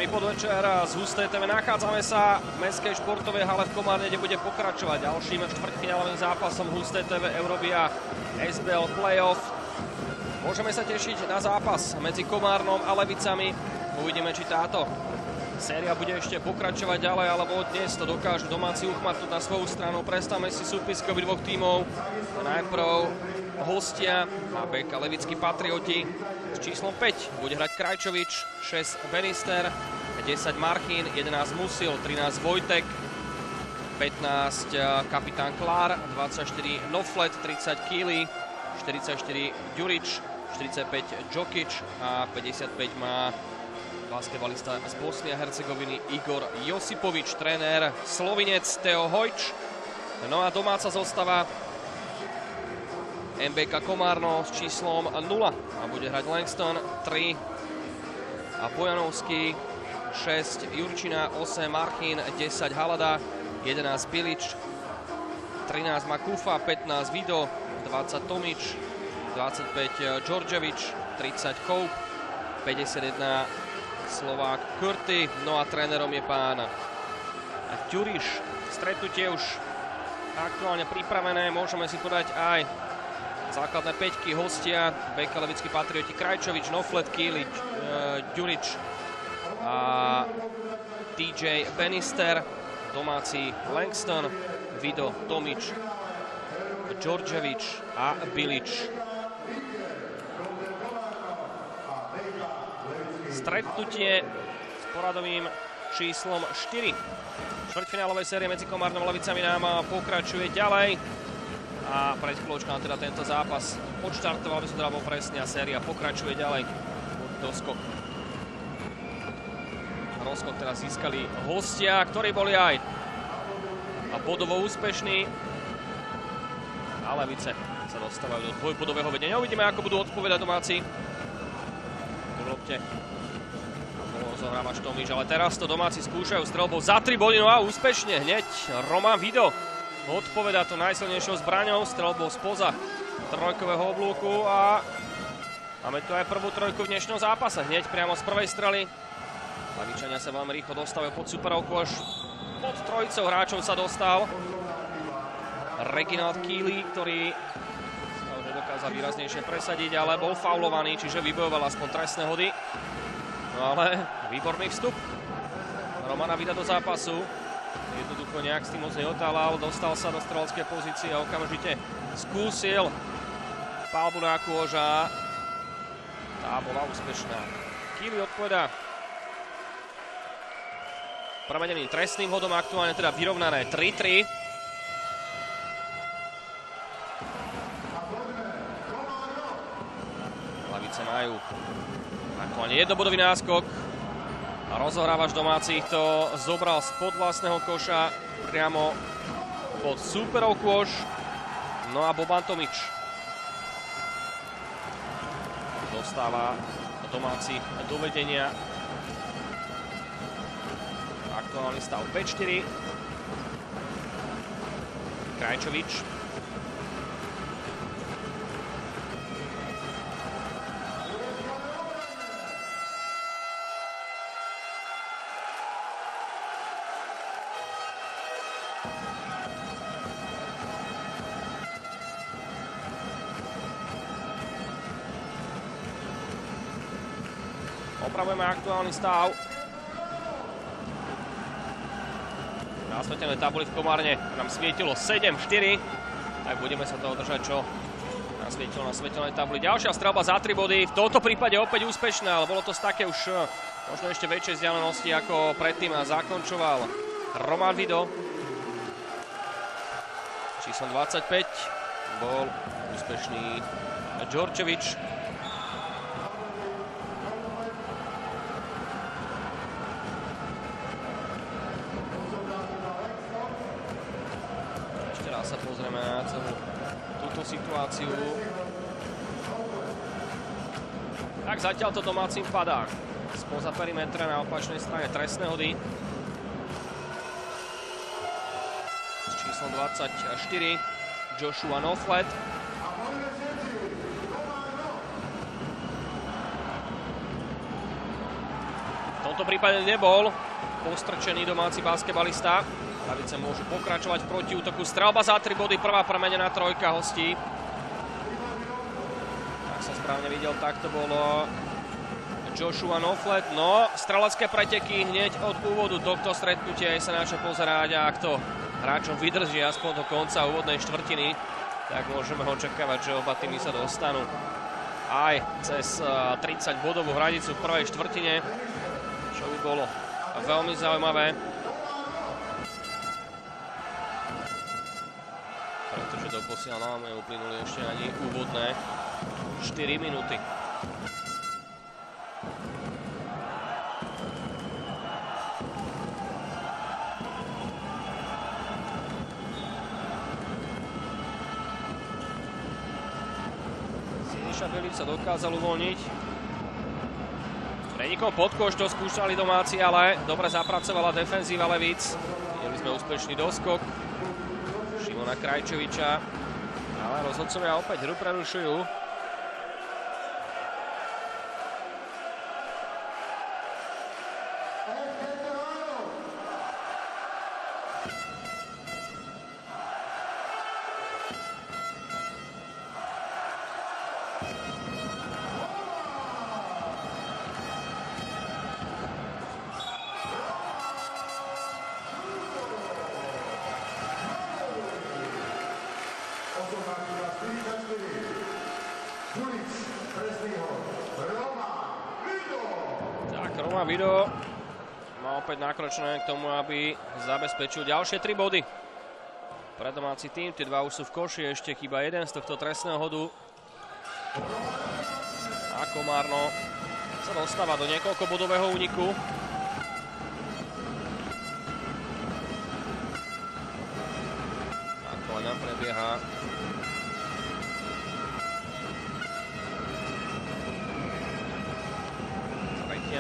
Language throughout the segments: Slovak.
Príjemný podvečer z Husté TV. Nachádzame sa v mestskej športovej hale v Komárne, kde bude pokračovať ďalším štvrťfinálovým zápasom Husté TV Eurobia SBL Playoff. Môžeme sa tešiť na zápas medzi Komárnom a Levicami. Uvidíme, či táto séria bude ešte pokračovať ďalej, alebo dnes to dokážu domáci uchmatnúť na svoju stranu. Predstavme si súpisky obidvoch tímov. Najprv hostia na beka Levickí Patrioti. S číslom 5 bude hrať Krajčovič, 6 Benister, 10 Marchin, 11 Musil, 13 Vojtek, 15 kapitán Klár, 24 Noflet, 30 Kýli, 44 Ďurič, 45 Džokič a 55 má basketbalista z Bosny a Hercegoviny Igor Josipovič, tréner Slovinec Teo Hojč. No a domáca zostava MBK Komárno s číslom 0 a bude hrať Langston, 3 a Bojanovský, 6 Jurčina, 8 Marchin, 10 Halada, 11 Bilič, 13 Makufa, 15 Vido, 20 Tomič, 25 Đorđevič, 30 Koup, 51 Slovák Kurty, no a trénerom je pán Ďuriš. Stretnutie už aktuálne pripravené, môžeme si podať aj základné peťky, hostia beka Levickí Patrioti Krajčovič, Noflet, Kýli, Ďurič a DJ Benister, domáci Langston, Vido, Tomič, Đorđevič a Bilič. Stretnutie s poradovým číslom 4 štvrťfinálovej série medzi Komárnom a Levicami nám pokračuje ďalej. A pred chvíľočkou nám teda tento zápas odštartoval, by som teda bol presne, a séria pokračuje ďalej. Doskok. Rozkok teraz získali hostia, ktorí boli aj bodovo úspešní. A Levice sa dostávajú do dvojbodového vedenia. Uvidíme, ako budú odpovedať domáci. V lopte zohrávač Tomič, ale teraz to domáci skúšajú streľbou za 3 body, no a úspešne hneď Roman Vido odpoveda to najsilnejšou zbraňou, streľbou spoza trojkového oblúku a máme tu aj prvú trojku v dnešnom zápase. Hneď priamo z prvej strely. Lavičania sa veľmi rýchlo dostávajú pod superovku, až pod trojicou hráčov sa dostal Reginald Kýli, ktorý sa už nedokázal výraznejšie presadiť, ale bol faulovaný, čiže vybojoval aspoň trestné hody. No ale výborný vstup Romana Vida do zápasu. Jednoducho nejak s tým moc neotálal, dostal sa do streleckej pozície a okamžite skúsil palbu na kôž a tá bola úspešná. Kýli odpoveda premeneným trestným hodom, aktuálne teda vyrovnané 3-3. Lavice majú aktuálne jednobodový náskok. A rozohrávač domácich to zobral spod vlastného koša priamo pod súperov kôš. No a Boban Tomič dostáva domácich do vedenia. Aktuálny stav 5-4. Krajčovič. Opravujeme aktuálny stav. Na svetelnej tabuli v Komárne nám svietilo 7-4, tak budeme sa toho držať, čo nám svietilo na svetelnej tabuli. Ďalšia streľba za 3 body, v tomto prípade opäť úspešná, ale bolo to z také už možno ešte väčšej vzdialenosti ako predtým a zakončoval Roman Vido. Číslom 25 bol úspešný Đorđevič. Sa pozrieme na celú túto situáciu. Tak zatiaľ to domácim padá spoza perimetra na opačnej strane trestné hody. S číslom 24 Joshua Noflet. V tomto prípade nebol postrčený domáci basketbalista. Lavice môžu pokračovať v protiútoku. Strelba za 3 body, prvá premenená trojka hostí. Ak som správne videl, tak to bolo Joshua Noflet. No, strelecké preteky hneď od úvodu tohto stretnutia je sa na čo pozerať a ak to hráčom vydrží aspoň do konca úvodnej štvrtiny, tak môžeme očakávať, že oba týmy sa dostanú aj cez 30-bodovú hranicu v prvej štvrtine, čo by bolo veľmi zaujímavé. Pretože doposiaľ nám neuplynuli ešte ani úvodné 4 minúty. Belič sa dokázal uvoľniť. Prenikom pod koš to skúšali domáci, ale dobre zapracovala defenzíva Levíc. Videli sme úspešný doskok Šimona Krajčoviča, ale rozhodcovia opäť hru prerušujú. Roman Vido má opäť nakročené k tomu, aby zabezpečil ďalšie 3 body pre domáci tým. Tie dva už sú v koši, ešte chýba jeden z tohto trestného hodu. A Komárno sa dostáva do niekoľkobodového úniku. Ako nám prebieha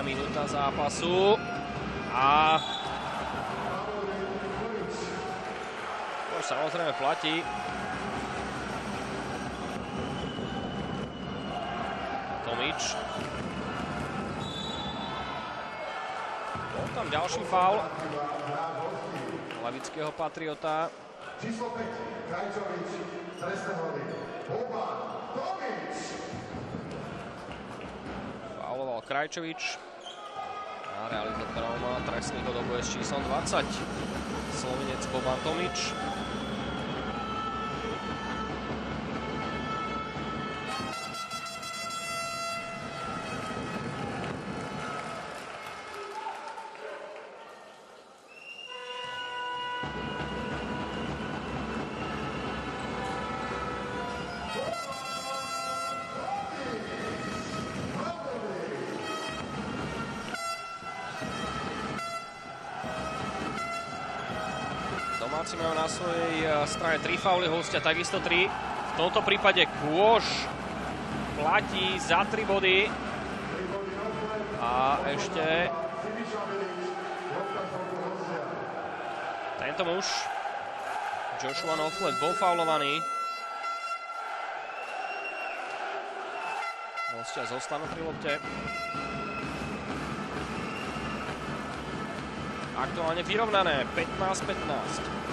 minúta zápasu a to samozrejme platí. Tomič. Bol tam ďalší faul Levického Patriota. Číslo 5, Krajčovič, trestné hody. Boban, Tomič. Fauloval Krajčovič. A realizátorom trestných hodov bude s číslom 20. Slovinec Boban Tomič. Domáci majú na svojej strane 3 fauly, hostia takisto 3. V tomto prípade Kôž platí za 3 body. A ešte tento muž, Joshua Noflet, bol faulovaný. Hostia zostanú pri lopte. Aktuálne vyrovnané, 15-15.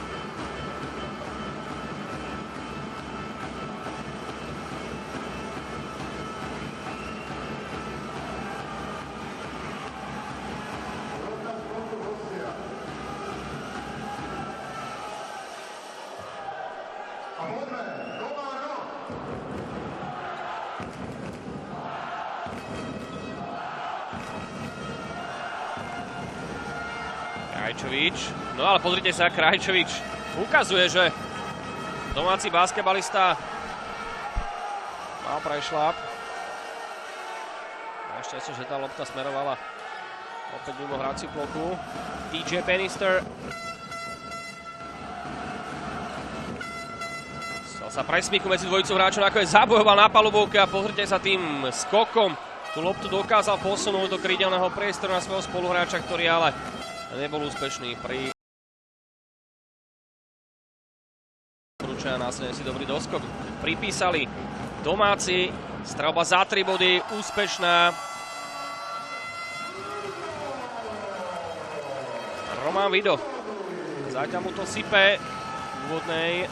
Krajčovič. No ale pozrite sa, Krajčovič ukazuje, že domáci basketbalista mal prešľap. Našťastie, že tá lopta smerovala opäť mimo hraciu plochu. DJ Penister stal sa presmíku medzi dvojicu hráčov, ako je zabojoval na palubovke a pozrite sa tým skokom. Tú loptu dokázal posunúť do krídelného priestoru na svojho spoluhráča, ktorý ale nebol úspešný pri a následne si dobrý doskok pripísali domáci. Strelba za 3 body, úspešná. Roman Vido. Zatiaľ mu to sype v úvodnej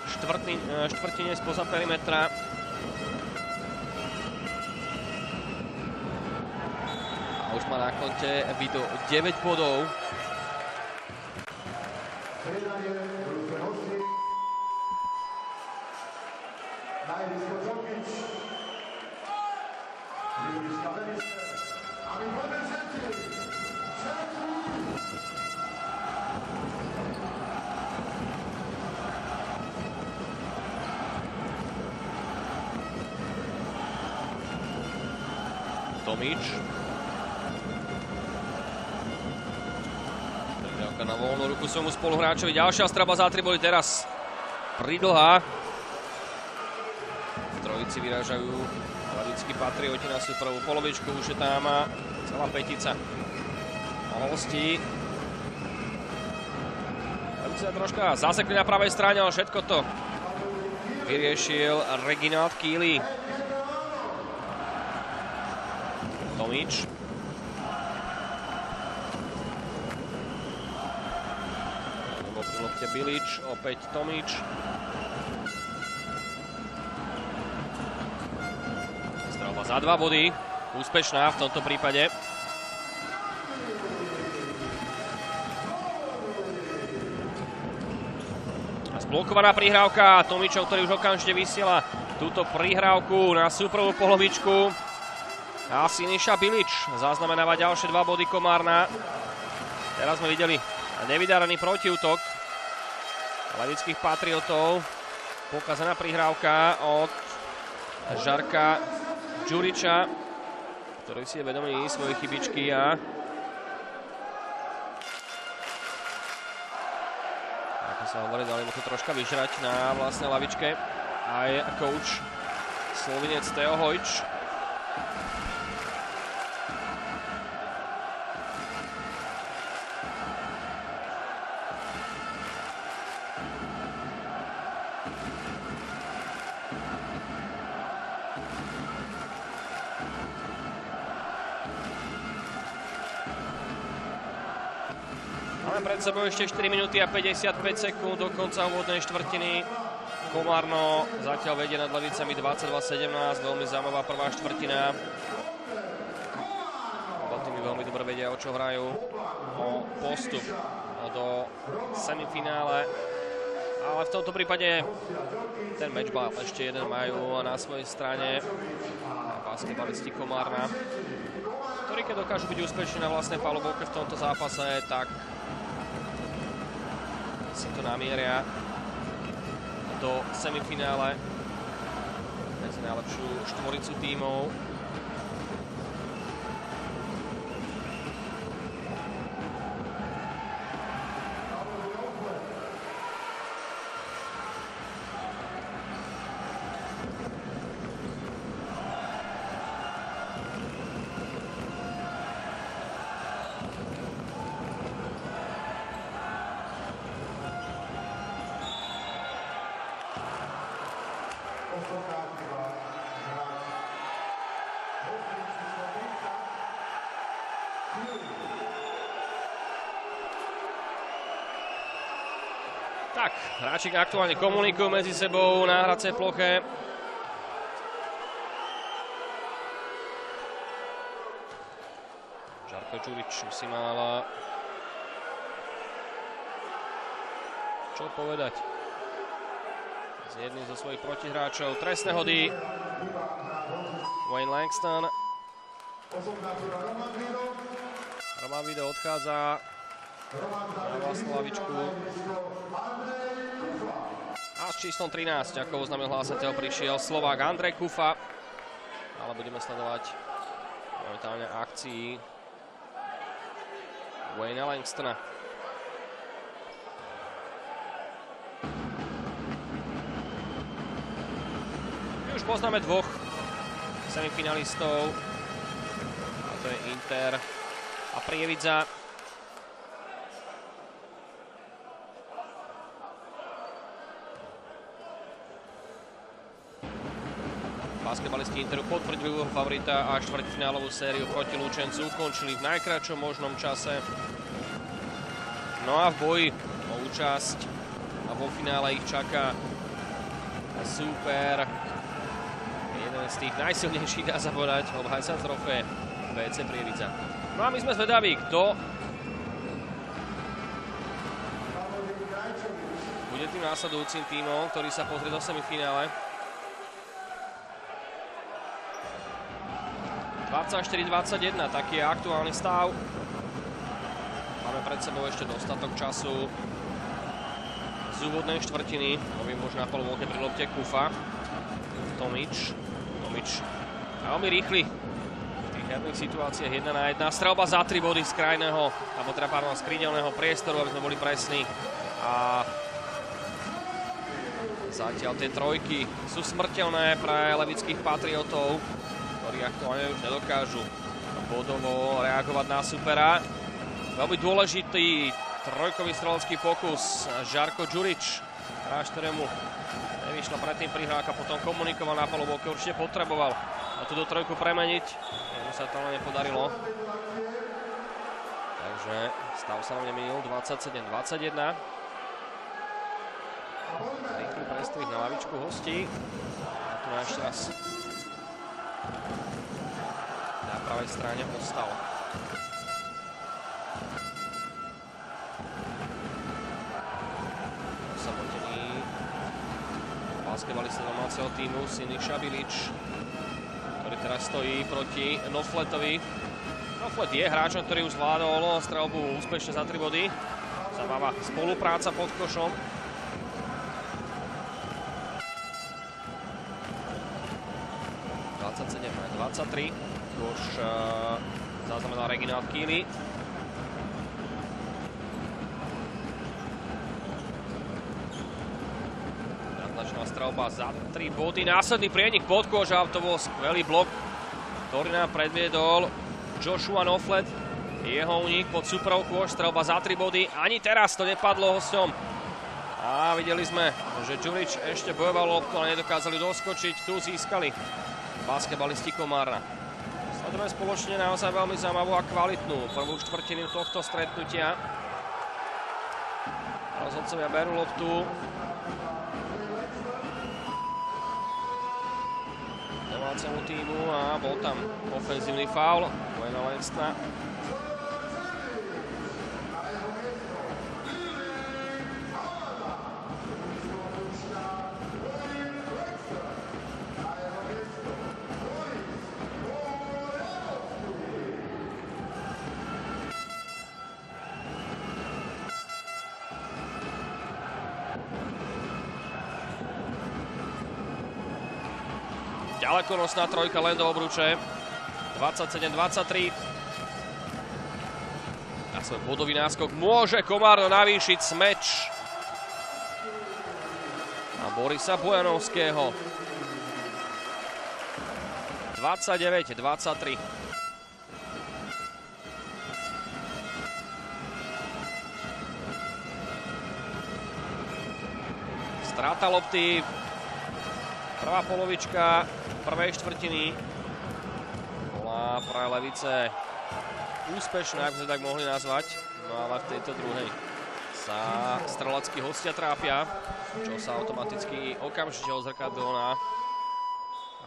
štvrtine spoza perimetra. A už má na konte Vido 9 bodov. Tomič. Prihľavka na voľnú ruku svojmu spoluhráčovi. Ďalšia straba za 3 boli teraz pridlhá. V trojici vyrážajú Lavickí Patrioti na svoju prvú polovičku. Už je tam celá petica hostí. Lavici sa troška zasekli na pravej strane, ale všetko to vyriešil Reginald Kýli. Tomič. Pri lopte Bilič, opäť Tomič. Strelba za 2 body. Úspešná v tomto prípade. A zblokovaná prihrávka Tomičom, ktorý už okamžite vysiela túto prihrávku na súprvú polovičku. A Siniša Bilič zaznamenáva ďalšie 2 body Komárna. Teraz sme videli nevydarený protiútok Levických Patriotov. Pokazaná prihrávka od Žarka Đuriča, ktorý si je vedomý svojej chybičky a ako sa hovorí, dali mu to troška vyžrať na vlastnej lavičke aj coach Slovinec Teo Hojč. Pred sebou ešte 4 minúty a 55 sekúnd do konca úvodnej štvrtiny. Komárno zatiaľ vedie nad Levicami 22-17, veľmi zaujímavá prvá štvrtina. Oba týmy veľmi dobre vedia, o čo hrajú, o postup do semifinále. Ale v tomto prípade ten matchball ešte jeden majú na svojej strane basketbalisti Komárna, ktorí keď dokážu byť úspešní na vlastnej palubovke v tomto zápase, tak si to namieria do semifinále medzi najlepšiu štvoricu tímov. Tak, hráči aktuálne komunikujú medzi sebou na hracej ploche. Žarko Đurič si mal čo povedať s jedným zo svojich protihráčov. Trestné hody Wayne Langston. Roman Vido odchádza na vlastnú lavičku. A s číslom 13, ako oznámil hlásateľ, prišiel Slovák Andrej Kufa. Ale budeme sledovať momentálne akcii Wayne Langstona. My už poznáme dvoch semifinalistov. A to je Inter a Prievidza. Basketbalisti Interu potvrdzujú favorita a štvrťfinálovú sériu proti Lučencu ukončili v najkratšom možnom čase. No a v boji o účasť a vo finále ich čaká super, jeden z tých najsilnejších, dá sa povedať, obhajca trofé BC Prievidza. No a my sme zvedaví, kto bude tým následujúcim tímom, ktorý sa pozrie do semifinále. 24-21, taký je aktuálny stav. Máme pred sebou ešte dostatok času z úvodnej štvrtiny. Novým možno na polovke pri lopte Kufa. Tomič veľmi rýchly v tých herných situáciách 1-1. Strelba za 3 body z krajného, alebo teda pardon, z krídelného priestoru, aby sme boli presní. A zatiaľ tie trojky sú smrteľné pre levických patriotov, ktorí aktuálne už nedokážu bodovo reagovať na supera. Veľmi dôležitý trojkový strelecký pokus Žarko Đurić, ktorému nevyšla predtým prihrávka, potom komunikoval na polovke, určite potreboval a túto trojku premeniť. Jemu sa to ale nepodarilo. Takže stav sa nám nemenil, 27-21. Rýchly prestrih na lavičku hostí. A tu ešte raz na pravej strane ostal. Osamotený basketbalista domáceho týmu Siniša Bilić, ktorý teraz stojí proti Nofletovi. Noflet je hráčom, ktorý už zvládol streľbu úspešne za 3 body. Zaujímavá spolupráca pod košom. 27-23. Už zaznamenal Reginald Kýli. Natlačená strelba za 3 body. Následný prienik pod koža, to bol skvelý blok, ktorý nám predviedol Joshua Noflet. Jeho únik pod superov kôž, strelba za 3 body. Ani teraz to nepadlo hosťom. A videli sme, že Đurić ešte bojoval loptu, ale nedokázali doskočiť. Tu získali basketbalisti Komárna. Sledujeme spoločne naozaj veľmi zaujímavú a kvalitnú prvú štvrtinu tohto stretnutia. Rozhodcovia berú loptu. Domácemu týmu a bol tam ofenzívny faul Wayna Lenstona. Ďalekonosná trojka len do obruče. 27-23. Na svoj bodový náskok môže Komárno navýšiť smeč na Borisa Bojanovského. 29-23. Strata lopty. Prvá polovička prvej štvrtiny bola pre Levice úspešná, ak by sme tak mohli nazvať. No ale v tejto druhej sa streleckí hostia trápia, čo sa automaticky okamžite odzrkadlilo na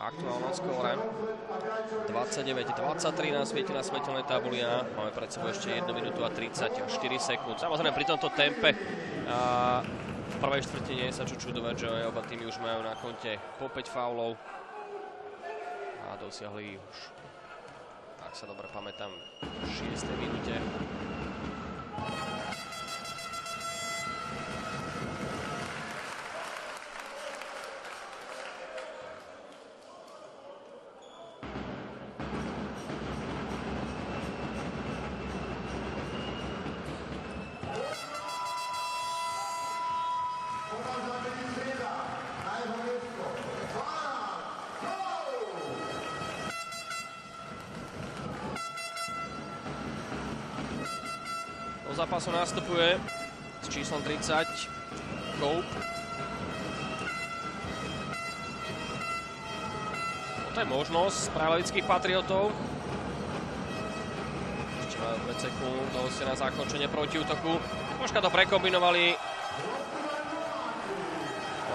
aktuálnom skóre. 29-23 nám svieti na svetelnej tabuli a máme pred sebou ešte 1 minútu a 34 sekúnd. Samozrejme pri tomto tempe v prvej štvrtine sa čo čudovať, že oba týmy už majú na konte po 5 faulov a dosiahli už, ak sa dobre pamätám, v 6. minúte. Do zápasu nastupuje s číslom 30 Cope. Toto je možnosť pre levických patriotov. Ešte majú 5 sekúnd, to na zakončenie protiútoku. Troška to prekombinovali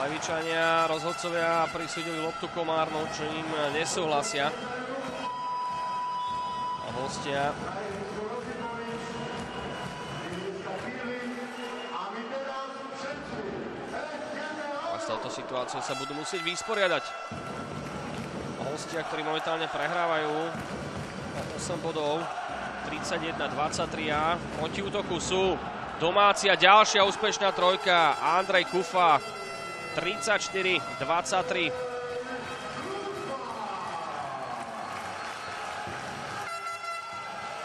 Levičania, rozhodcovia prisúdili loptu Komárnu, čo im nesúhlasia. A hostia s touto situáciou sa budú musieť vysporiadať. Hostia, ktorí momentálne prehrávajú o 8 bodov, 31-23 a proti útoku sú domáci a ďalšia úspešná trojka, Andrej Kufa, 34-23.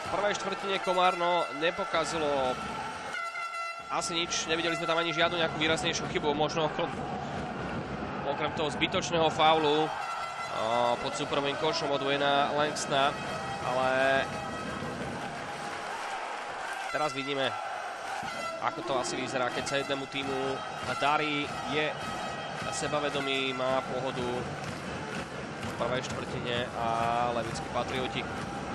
V prvej štvrtine Komárno nepokazilo asi nič, nevideli sme tam ani žiadnu nejakú výraznejšiu chybu, možno okrem toho zbytočného faulu pod súkromným košom od Wayna Langstona, ale teraz vidíme, ako to asi vyzerá, keď sa jednému týmu darí, je sebavedomý, má pohodu v prvej štvrtine a levickí Patrioti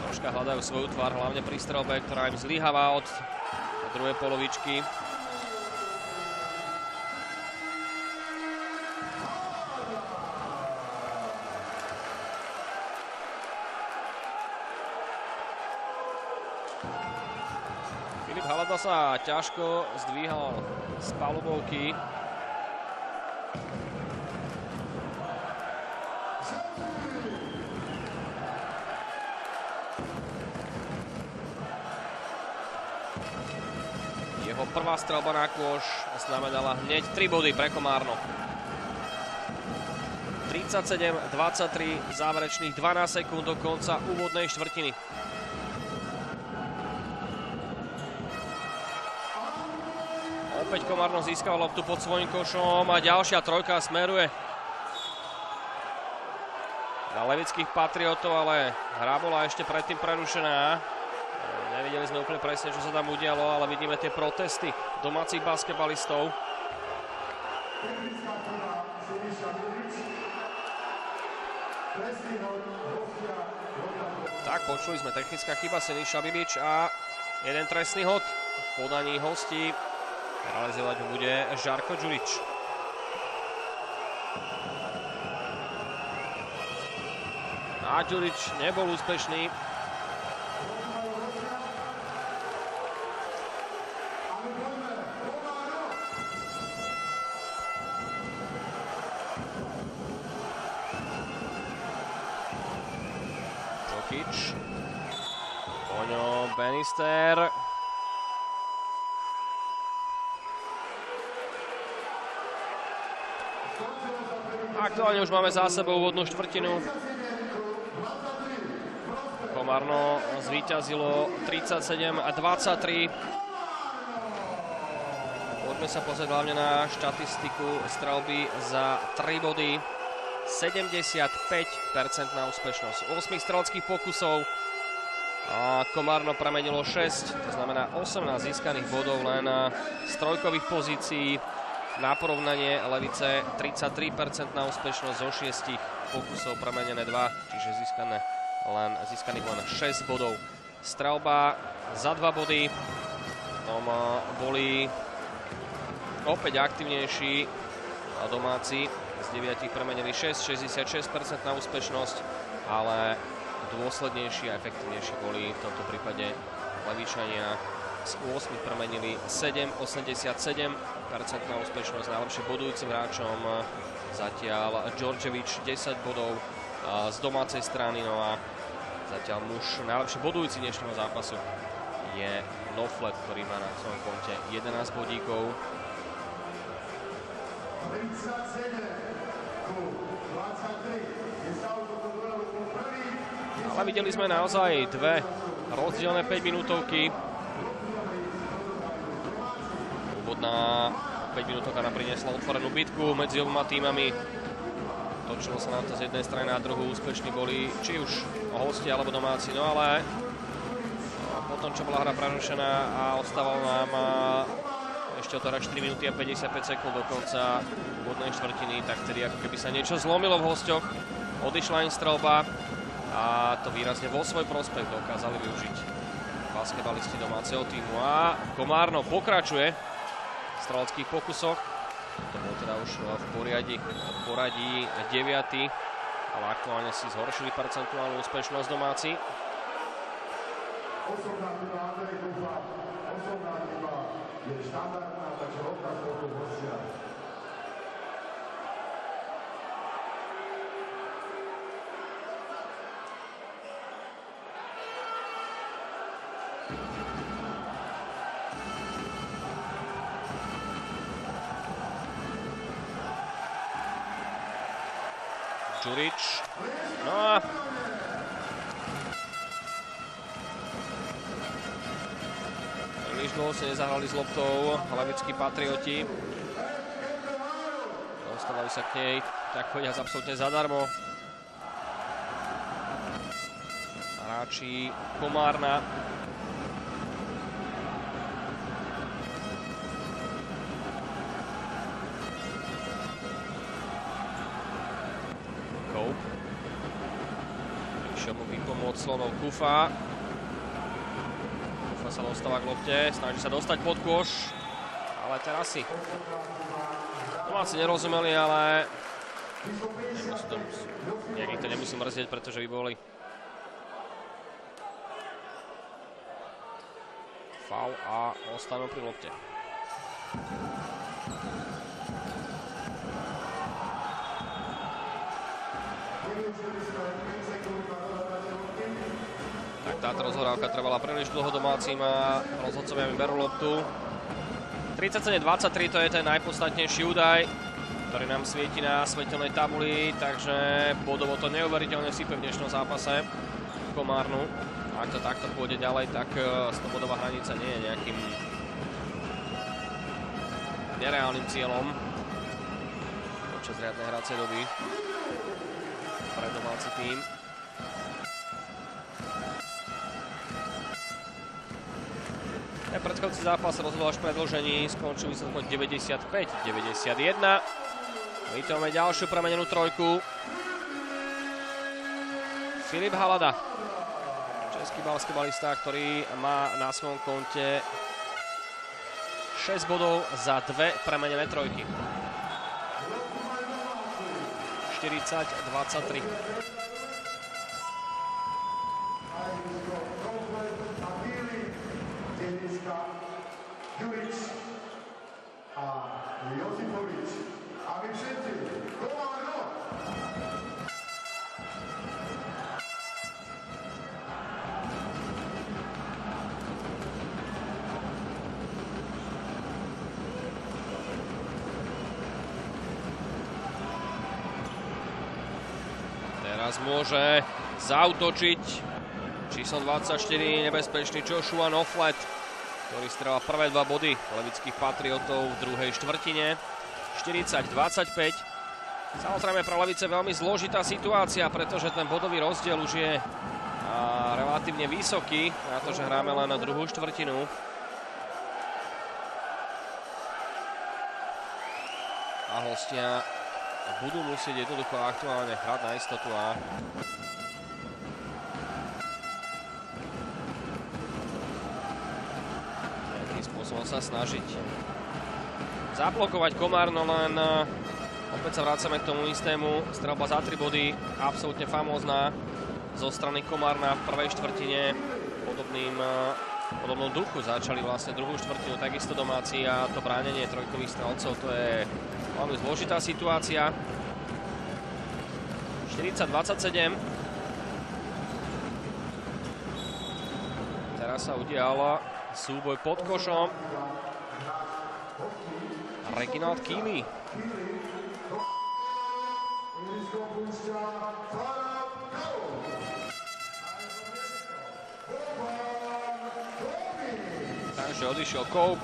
troška hľadajú svoju tvár, hlavne pri strelbe, ktorá im zlyháva od druhej polovičky. Filip Halada sa ťažko zdvíhal z palubovky. Jeho prvá strelba na kôš znamenala hneď 3 body pre Komárno. 37-23, záverečných 12 sekúnd do konca úvodnej štvrtiny. Opäť Komárno získal loptu pod svojím košom a ďalšia trojka smeruje na levických Patriotov, ale hra bola ešte predtým prerušená. Nevideli sme úplne presne, čo sa tam udialo, ale vidíme tie protesty domácich basketbalistov. Tak, počuli sme technická chyba, Seniša Bilič a jeden trestný hod v podaní hostí. Realizovať ho bude Žarko Đurić. A Đurić nebol úspešný. Jokic. Po ňom Bannister. Aktuálne už máme za sebou úvodnú štvrtinu. Komárno zvíťazilo 37-23. Poďme sa pozrieť hlavne na štatistiku strelby za 3 body. 75% na úspešnosť. 8 streleckých pokusov. A Komárno premenilo 6, to znamená 18 získaných bodov len z trojkových pozícií. Na porovnanie Levice 33% na úspešnosť zo 6 pokusov, premenené 2, čiže získaných len 6 bodov. Strelba za 2 body, tom boli opäť aktivnejší domáci, z 9 premenili 6, 66% na úspešnosť, ale dôslednejší a efektívnejší boli v tomto prípade Levičania. Z 8 premenili 7, 87% na úspešnosť. Najlepšie bodujúcim hráčom zatiaľ Đorđević 10 bodov z domácej strany, no a zatiaľ muž najlepšie bodujúci dnešného zápasu je Noflet, ktorý má na svojom konte 11 bodíkov. Ale videli sme naozaj dve rozdielne 5 minútovky. Úvodná 5 minútovka nám priniesla otvorenú bitku medzi oboma týmami. Točilo sa nám to z jednej strany na druhú. Úspešní boli či už hostia alebo domáci, no ale potom, čo bola hra prerušená a ostávalo nám ešte otvárať 4 minúty a 55 sekúnd do konca úvodnej štvrtiny, tak tedy ako keby sa niečo zlomilo v hosťoch. Odišla im strelba a to výrazne vo svoj prospech dokázali využiť basketbalisti domáceho týmu. A Komárno pokračuje v streleckých pokusoch. To bol teda už v poradí 9. Ale aktuálne si zhoršili percentuálnu úspešnosť domáci. Osobná chyba Andrej Kufa. Osobná chyba je štandardná, takže odkaz pokusu hostia. Đurić. No a príliš dlho si nezahrali s loptou levickí Patrioti. Dostávali sa k nej, tak povediac, absolútne zadarmo. Hráči Komárna. Prišiel mu vypomôcť Slonov Kufa. Kufa sa dostáva k lopte, snaží sa dostať pod koš, ale teraz si domáci nerozumeli, ale nejak to nemusí mrzieť, pretože by boli faul a ostanú pri lopte. Tak táto rozhodávka trvala príliš dlho domácim a rozhodcovia mi berú loptu. 37-23 to je ten najpodstatnejší údaj, ktorý nám svieti na svetelnej tabuli, takže bodovo to neuveriteľne sype v dnešnom zápase Komárnu. Ak to takto pôjde ďalej, tak 100-bodová hranica nie je nejakým nereálnym cieľom počas riadnej hracej doby pre domáci tým. Predchádzajúci zápas rozhodoval až v predĺžení, skončil výsledkom 95-91. My tu máme ďalšiu premenenú trojku. Filip Halada, český basketbalista, ktorý má na svojom konte 6 bodov za 2 premenené trojky. 40-23. Đurić a Josipović. A my všetci, Komárno! Teraz môže zaútočiť číslo 24, nebezpečný Joshua Noflet, ktorý strelal prvé 2 body levických Patriotov v druhej štvrtine. 40-25. Samozrejme pre Levice veľmi zložitá situácia, pretože ten bodový rozdiel už je relatívne vysoký na to, že hráme len na druhú štvrtinu. A hostia budú musieť jednoducho aktuálne hrať na istotu a sa snažiť zablokovať Komárno, len opäť sa vracame k tomu istému. Streľba za 3 body, absolútne famózna zo strany Komárna v prvej štvrtine. Podobnom duchu začali vlastne druhú štvrtinu, takisto domáci, a to bránenie trojkových strelcov, to je veľmi zložitá situácia. 40-27. Teraz sa udial súboj pod košom. Reginald Kými. Takže odišiel Koup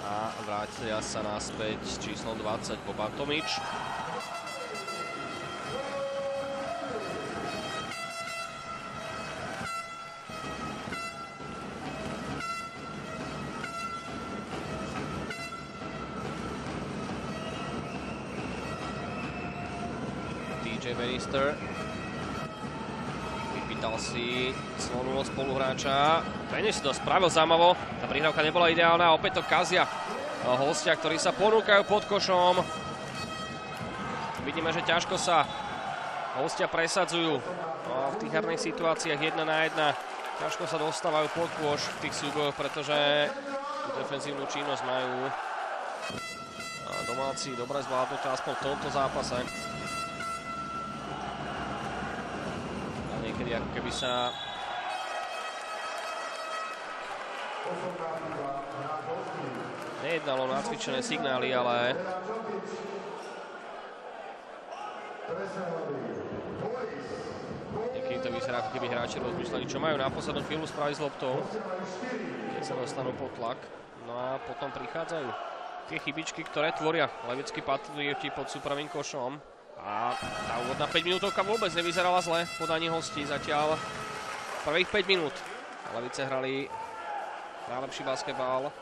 a vrátia sa naspäť s číslom 20 Boban Tomič. DJ Bannister. Chytal si slonul spoluhráča. Menej si to spravil zaujímavo. Tá prihrávka nebola ideálna. Opäť to kazia hostia, ktorí sa ponúkajú pod košom. Vidíme, že ťažko sa hostia presadzujú v tých herných situáciách 1 na 1. Ťažko sa dostávajú pod kôš v tých súbojoch, pretože tú defenzívnu činnosť majú domáci dobre zvládnuté aspoň v tomto zápase. A niekedy ako keby sa nejednalo na cvičené signály, ale niekedy to vyzerá, ako keby hráči rozmýšľali, čo majú na poslednú chvíľu spraviť s loptou, keď sa dostanú pod tlak. No a potom prichádzajú tie chybičky, ktoré tvoria Levickí patrioti pod súpravým košom. A tá úvodná 5 minútovka vôbec nevyzerala zle v podaní hostí. Zatiaľ prvých 5 minút Levice hrali najlepší basketbal.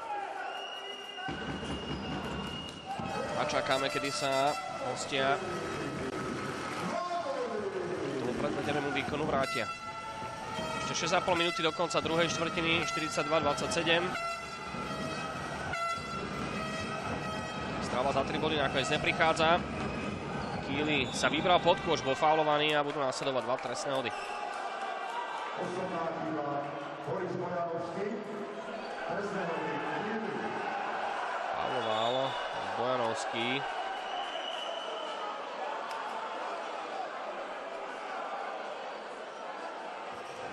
A čakáme, kedy sa hostia k tomu predvedenému výkonu vrátia. Ešte 6,5 minúty do konca druhej štvrtiny, 42-27. Strava za 3 body nakoniec neprichádza. Kýli sa vybral pod kôš, bol faulovaný a budú následovať 2 trestné hody. Fauloval Bojanovský.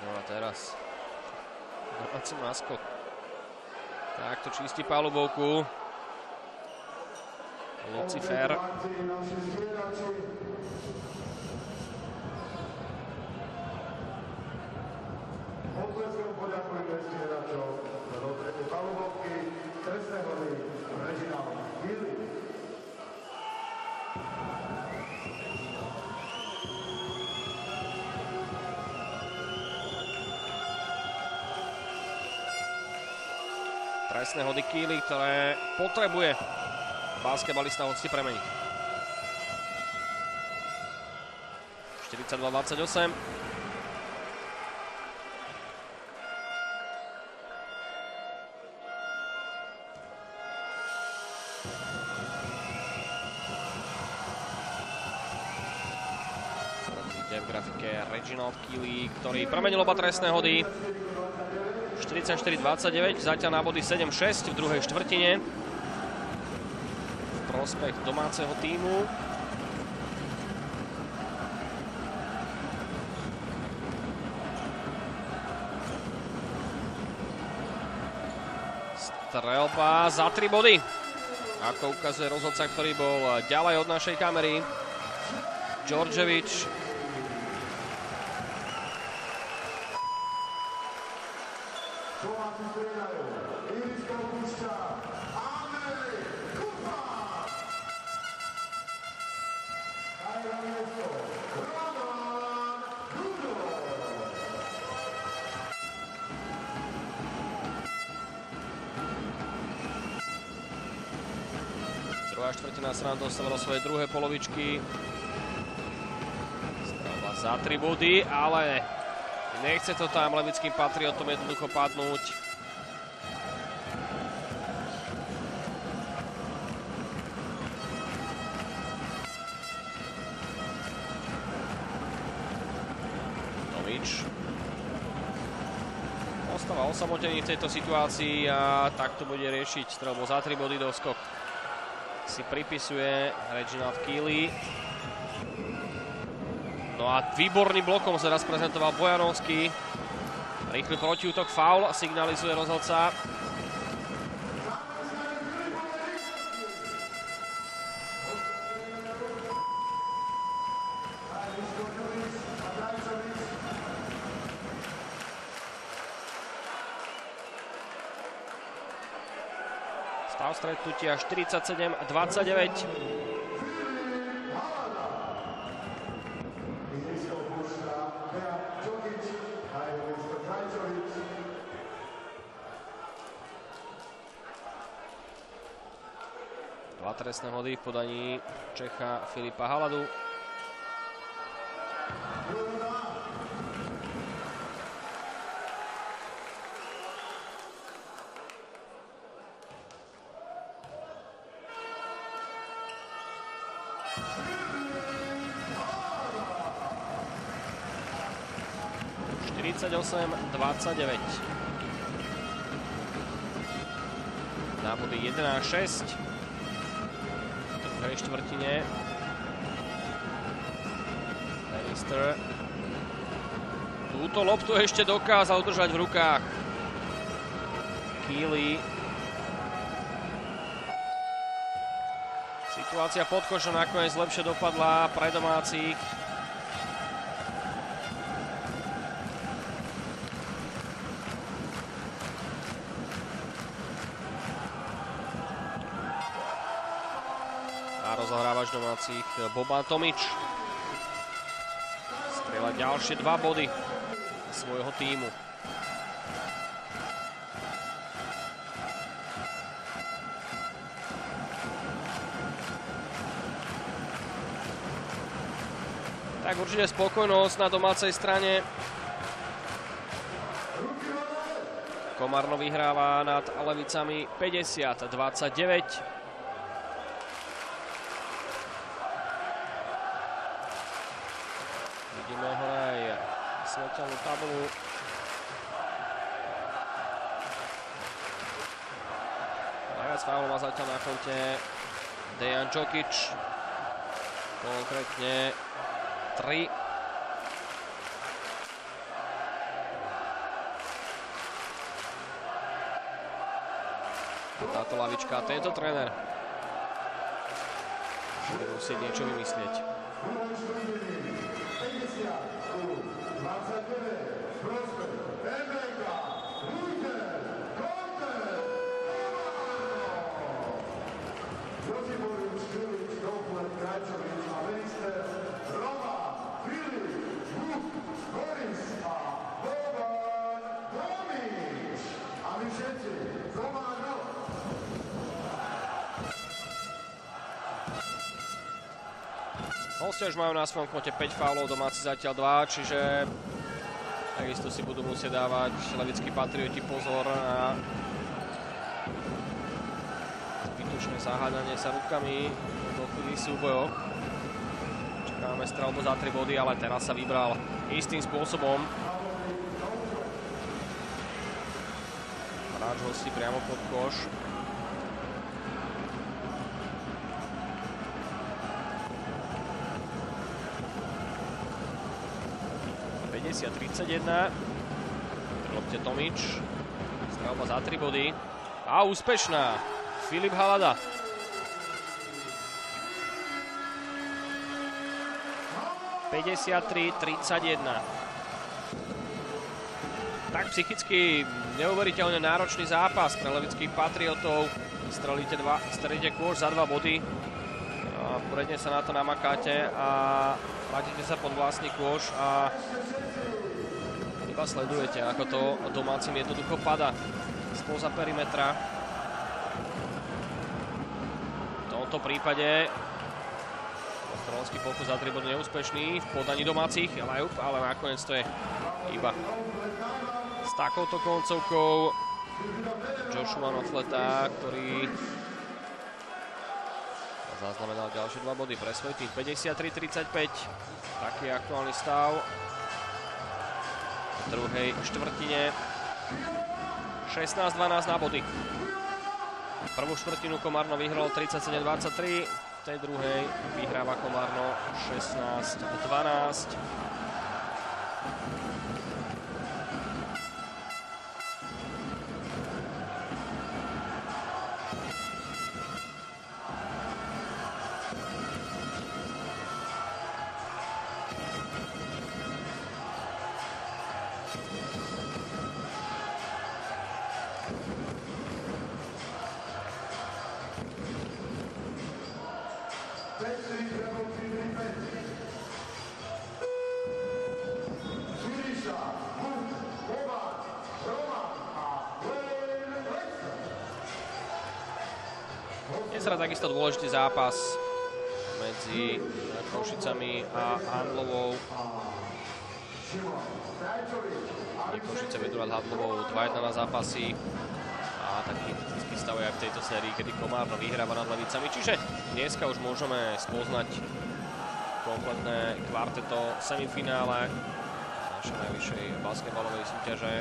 No a teraz domáci náskok. Takto čistí palubovku Lucifer. Potleskom poďakujeme stieračov do tretej palubovky. Trestné hody Reginald Kýli. Trestné hody Kýli, ktoré potrebuje basketbalista hosti premeniť. 42-28. V grafike Reginald Kýli, ktorý premenil oba trestné hody. 44-29, zatiaľ na body 7-6 v druhej štvrtine. V prospech domáceho tímu. Strelba za 3 body. Ako ukazuje rozhodca, ktorý bol ďalej od našej kamery. Đorđević. Druhá štvrtina sa nám dostala do svojej druhej polovičky. Strelba za 3 body, ale nechce to tam Levickým patriotom jednoducho padnúť. Tomič. Ostáva osamotený v tejto situácii a takto bude riešiť strelbu za 3 body doskok. Si pripisuje Reginald Kýli. No a výborným blokom sa raz prezentoval Bojanovský. Rýchly protiútok, faul, signalizuje rozhodca. Stav stretnutia 47-29. Dva trestné hody v podaní Čecha Filipa Haladu. 48-29. Na body 11-6. V druhej štvrtine. Lannister. Túto loptu ešte dokázal udržať v rukách. Keely. Situácia pod košom nakoniec lepšie dopadla pre domácich. A rozohrávač domácich Boban Tomič. Strieľa ďalšie 2 body svojho tímu. Tak určite spokojnosť na domácej strane. Komárno vyhráva nad Levicami 50-29. Vidíme hore aj svetelnú tabulu. Najviac faulov má zatiaľ na konte Dejan Džokić. Konkrétne 3. Táto lavička, tento tréner bude musieť niečo vymyslieť. Hostia už majú na svojom konte 5 faulov, domáci zatiaľ 2, čiže takisto si budú musieť dávať levickí patrioti pozor na zbytočné zahádanie sa rukami v dlhých súbojoch. Čakáme strelbu za 3 body, ale teraz sa vybral istým spôsobom. Hráč hostí priamo pod koš. - 31. Lopte Tomič. Strelba za 3 body. A úspešná. Filip Halada. - 53-31. Tak psychicky neuveriteľne náročný zápas pre levických patriotov. Strelíte kôš za 2 body. A poriadne sa na to namakáte a vrátíte sa pod vlastný kôš a iba sledujete, ako to domácim jednoducho pada spoza perimetra. V tomto prípade strelský pokus za 3 body neúspešný v podaní domácich, ale nakoniec to je iba s takouto koncovkou Joshua Nofleta, ktorý zaznamenal ďalšie 2 body pre svoj tým. 53-35. Taký je aktuálny stav. V druhej štvrtine 16-12 na body. Prvú štvrtinu Komárno vyhralo 37-23. V tej druhej vyhráva Komárno 16-12. Dnes hrá takisto dôležitý zápas medzi Košicami a Handlovou. Košice vedú nad Handlovou 2-1 na zápasy a taký kritický stav je aj v tejto sérii, kedy Komárno vyhráva nad Levicami. Čiže dneska už môžeme spoznať kompletné kvarteto semifinále. našej najvyššej basketbalovej súťaže.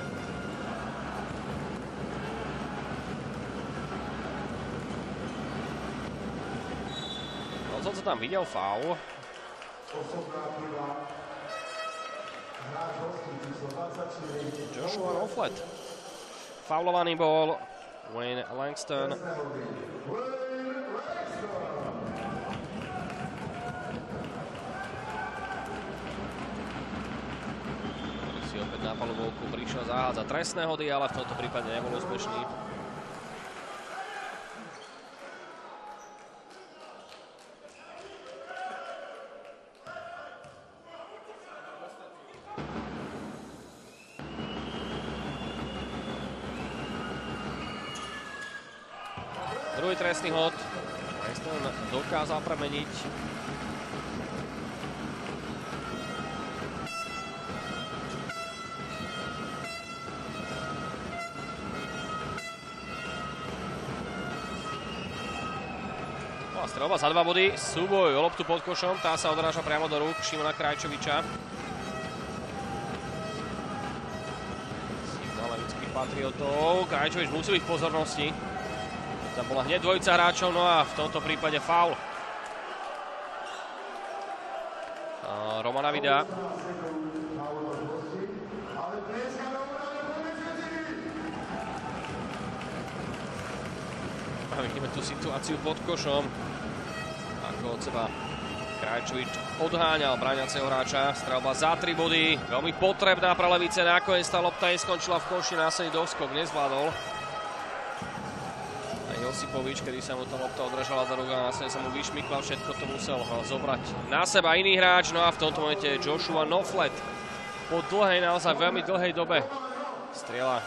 Rozhodca tam videl faul. Joshua Noflet. Faulovaný bol Wayne Langston. Si opäť na palubovku prišiel zahádzať trestné hody, ale v tomto prípade nebol úspešný. Druhý trestný hod. Langston dokázal premeniť. A strelba za 2 body. Súboj o loptu pod košom. Tá sa odráža priamo do rúk Šimona Krajčoviča. Signál Levických Patriotov. Krajčovič musí byť v pozornosti. Tam bola hneď dvojica hráčov, no a v tomto prípade faul. Romana Vida. A vidíme tú situáciu pod košom. Ako od seba Krajčovič odháňal bráňaceho hráča. Strelba za 3 body. Veľmi potrebná pre Levice. Nakoniec tá lopta neskončila v koši. Následný doskok nezvládol Josipovič, kedy sa mu tá lopta odrážala do rúk a následne sa mu vyšmykla, všetko to musel zobrať na seba iný hráč. No a v tomto momente Joshua Noflet po dlhej, naozaj veľmi dlhej dobe strieľa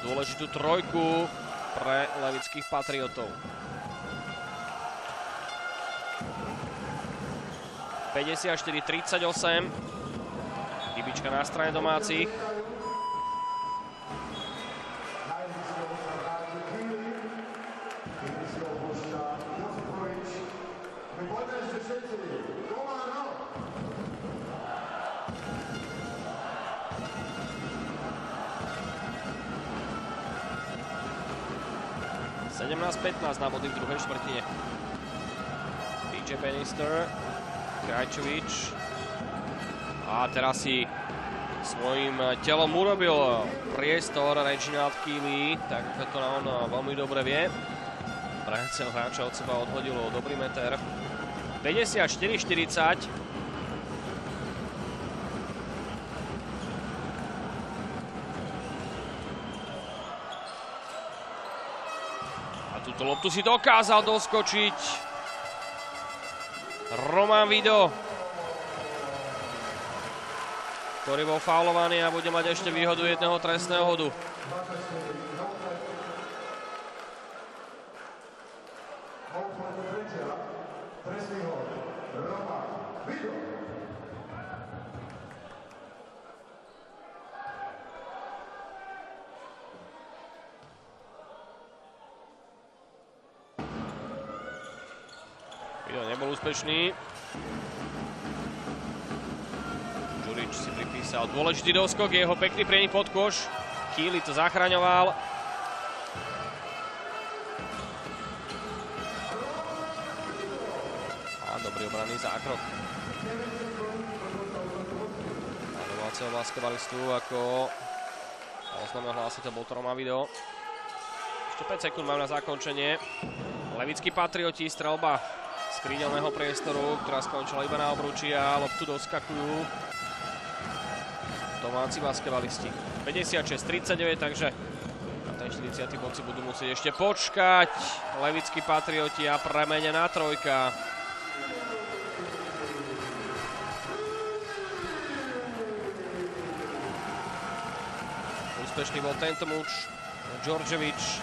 dôležitú trojku pre Levických Patriotov. 54-38. Chybička na strane domácich. (17:15) na body v druhej štvrtine. DJ Bannister, Krajčovič. A teraz si svojím telom urobil priestor Reginald Keeley, tak ako to on veľmi dobre vie. Bráňaceho hráča od seba odhodilo dobrý meter. 54-40. Túto loptu si dokázal doskočiť Roman Vido, ktorý bol faulovaný a bude mať ešte výhodu jedného trestného hodu. Nebol úspešný. Đurić si pripísal dôležitý doskok, jeho pekný prienik pod koš. Keeley to zachraňoval. A dobrý obranný zákrok. A domáceho basketbalistu, ako oznámil hlásiteľ, bol to Roman Vido. Ešte 5 sekúnd mám na zakončenie. Levickí Patrioti, strelba z krídelného priestoru, ktorá skončila iba na obruči a loptu doskakujú domáci basketbalisti. 56-39, takže na ten 40. bod si budú musieť ešte počkať. Levickí Patrioti a premenená trojka. Úspešný bol tento muč, Đorđević.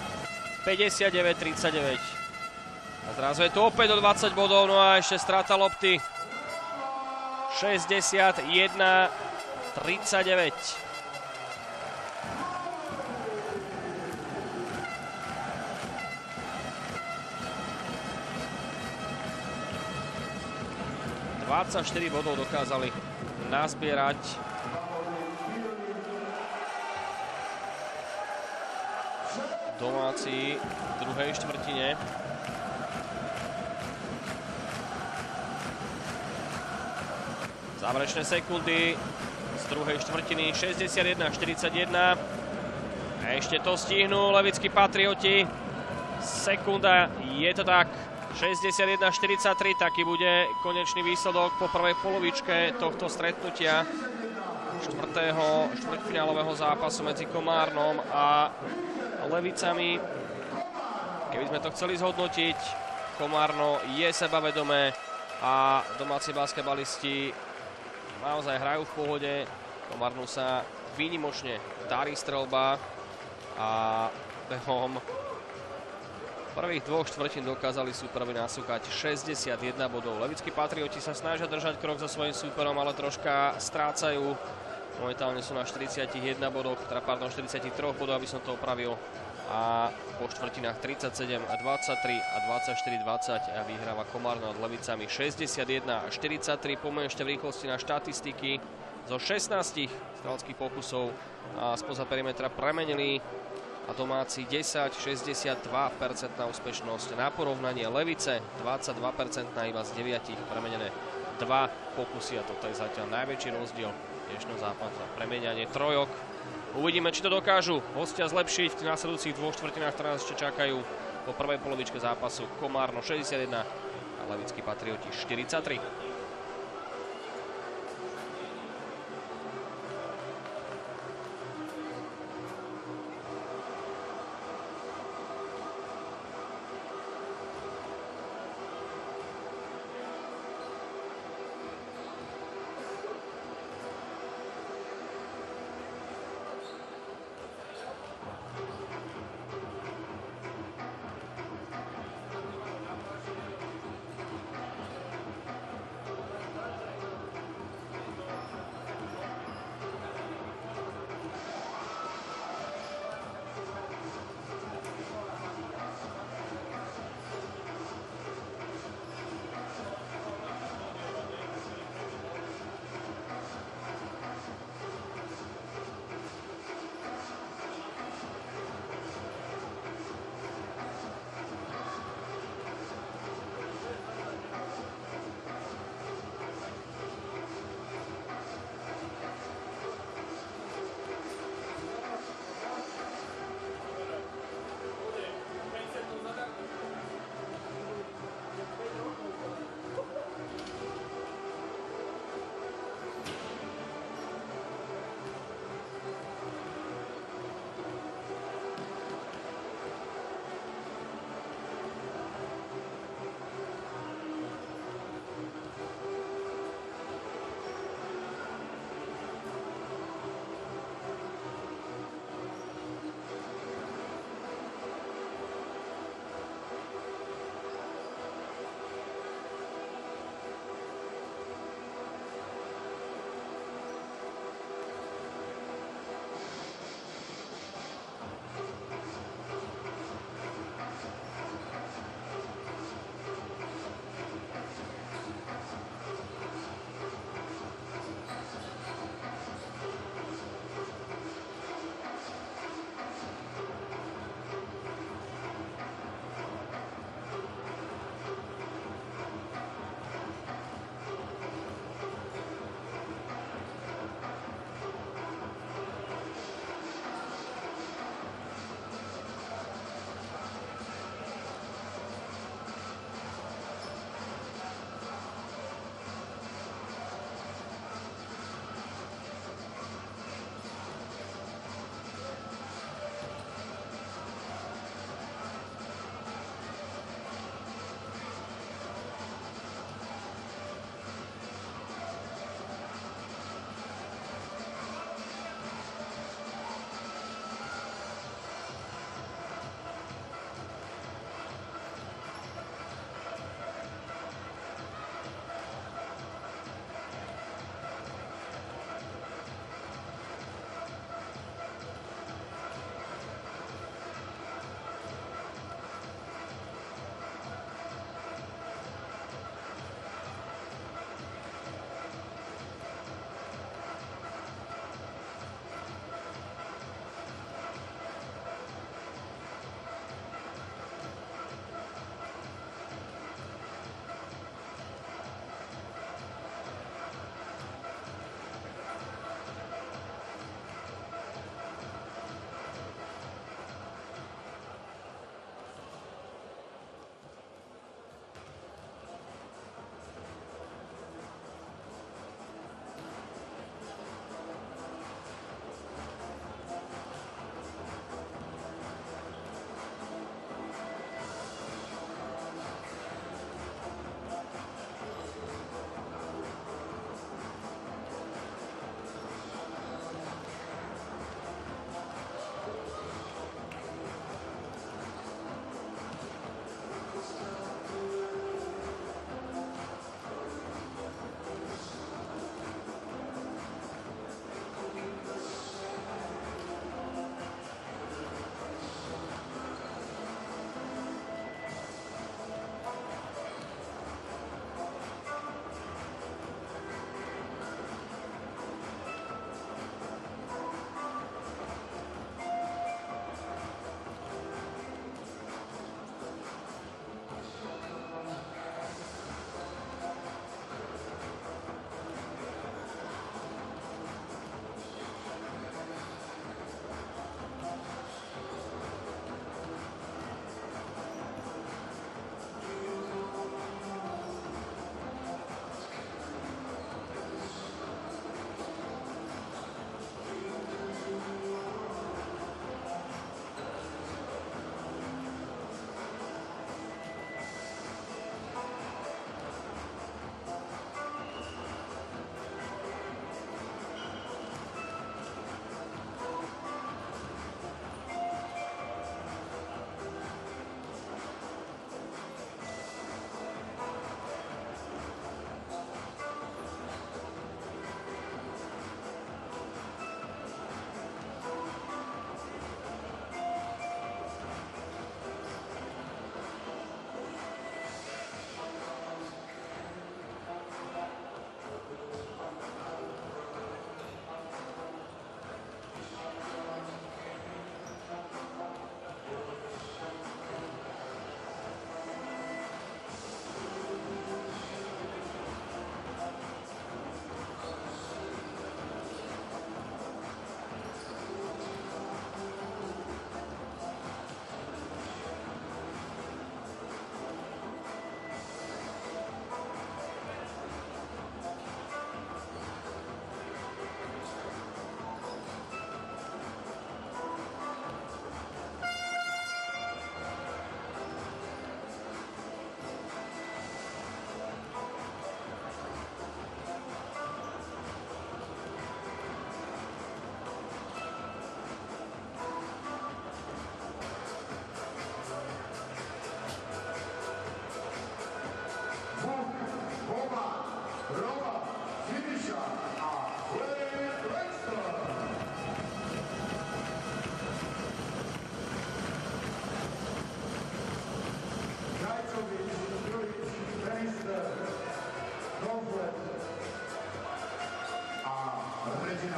59-39. A zrazu je to opäť o 20 bodov, no a ešte strata lopty. 61-39. ...24 bodov dokázali nazbierať domáci v druhej štvrtine. Záverečné sekundy z druhej štvrtiny 61-41. A ešte to stihnú levickí Patrioti. Sekunda, je to tak. 61-43, taký bude konečný výsledok po prvej polovičke tohto stretnutia štvrťfinálového zápasu medzi Komárnom a Levicami. Keby sme to chceli zhodnotiť, Komárno je sebavedomé a domáci basketbalisti naozaj hrajú v pohode. Komárnu sa výnimočne darí streľba a behom prvých dvoch štvrtín dokázali súperovi nasúkať 61 bodov. Levickí Patrioti sa snažia držať krok so svojím súperom, ale troška strácajú. Momentálne sú na 41 bodoch, teda pardon, 43 bodov, aby som to opravil. A po štvrtinách 37-23 a 24-20 vyhráva Komárno nad Levicami 61-43. Poďme ešte v rýchlosti na štatistiky. Zo 16 streleckých pokusov spoza perimetra premenili a domáci 10, 62% úspešnosť. Na porovnanie Levice 22% iba z 9 premenené 2 pokusy a toto je zatiaľ najväčší rozdiel dnešného zápasu. Premenianie trojok. Uvidíme, či to dokážu hostia zlepšiť v následujúcich dvoch štvrtinách, ktoré nás ešte čakajú po prvej polovičke zápasu. Komárno 61 a Levickí Patrioti 43.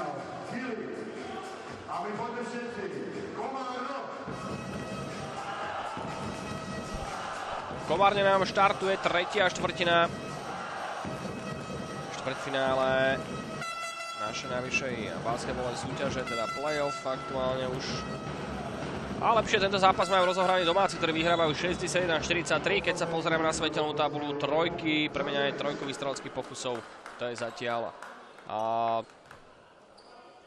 Martinov, Chili. A my poďme všetci. Komárno! V Komárne nám štartuje tretia štvrtina. Štvrťfinále našej najvyššej basketbalovej súťaže, teda playoff aktuálne už. A lepšie tento zápas majú rozohraní domáci, ktorí vyhrávajú 61-43. Keď sa pozrieme na svetelnú tabuľu, trojky, premenianie trojkových streleckých pokusov, to je zatiaľ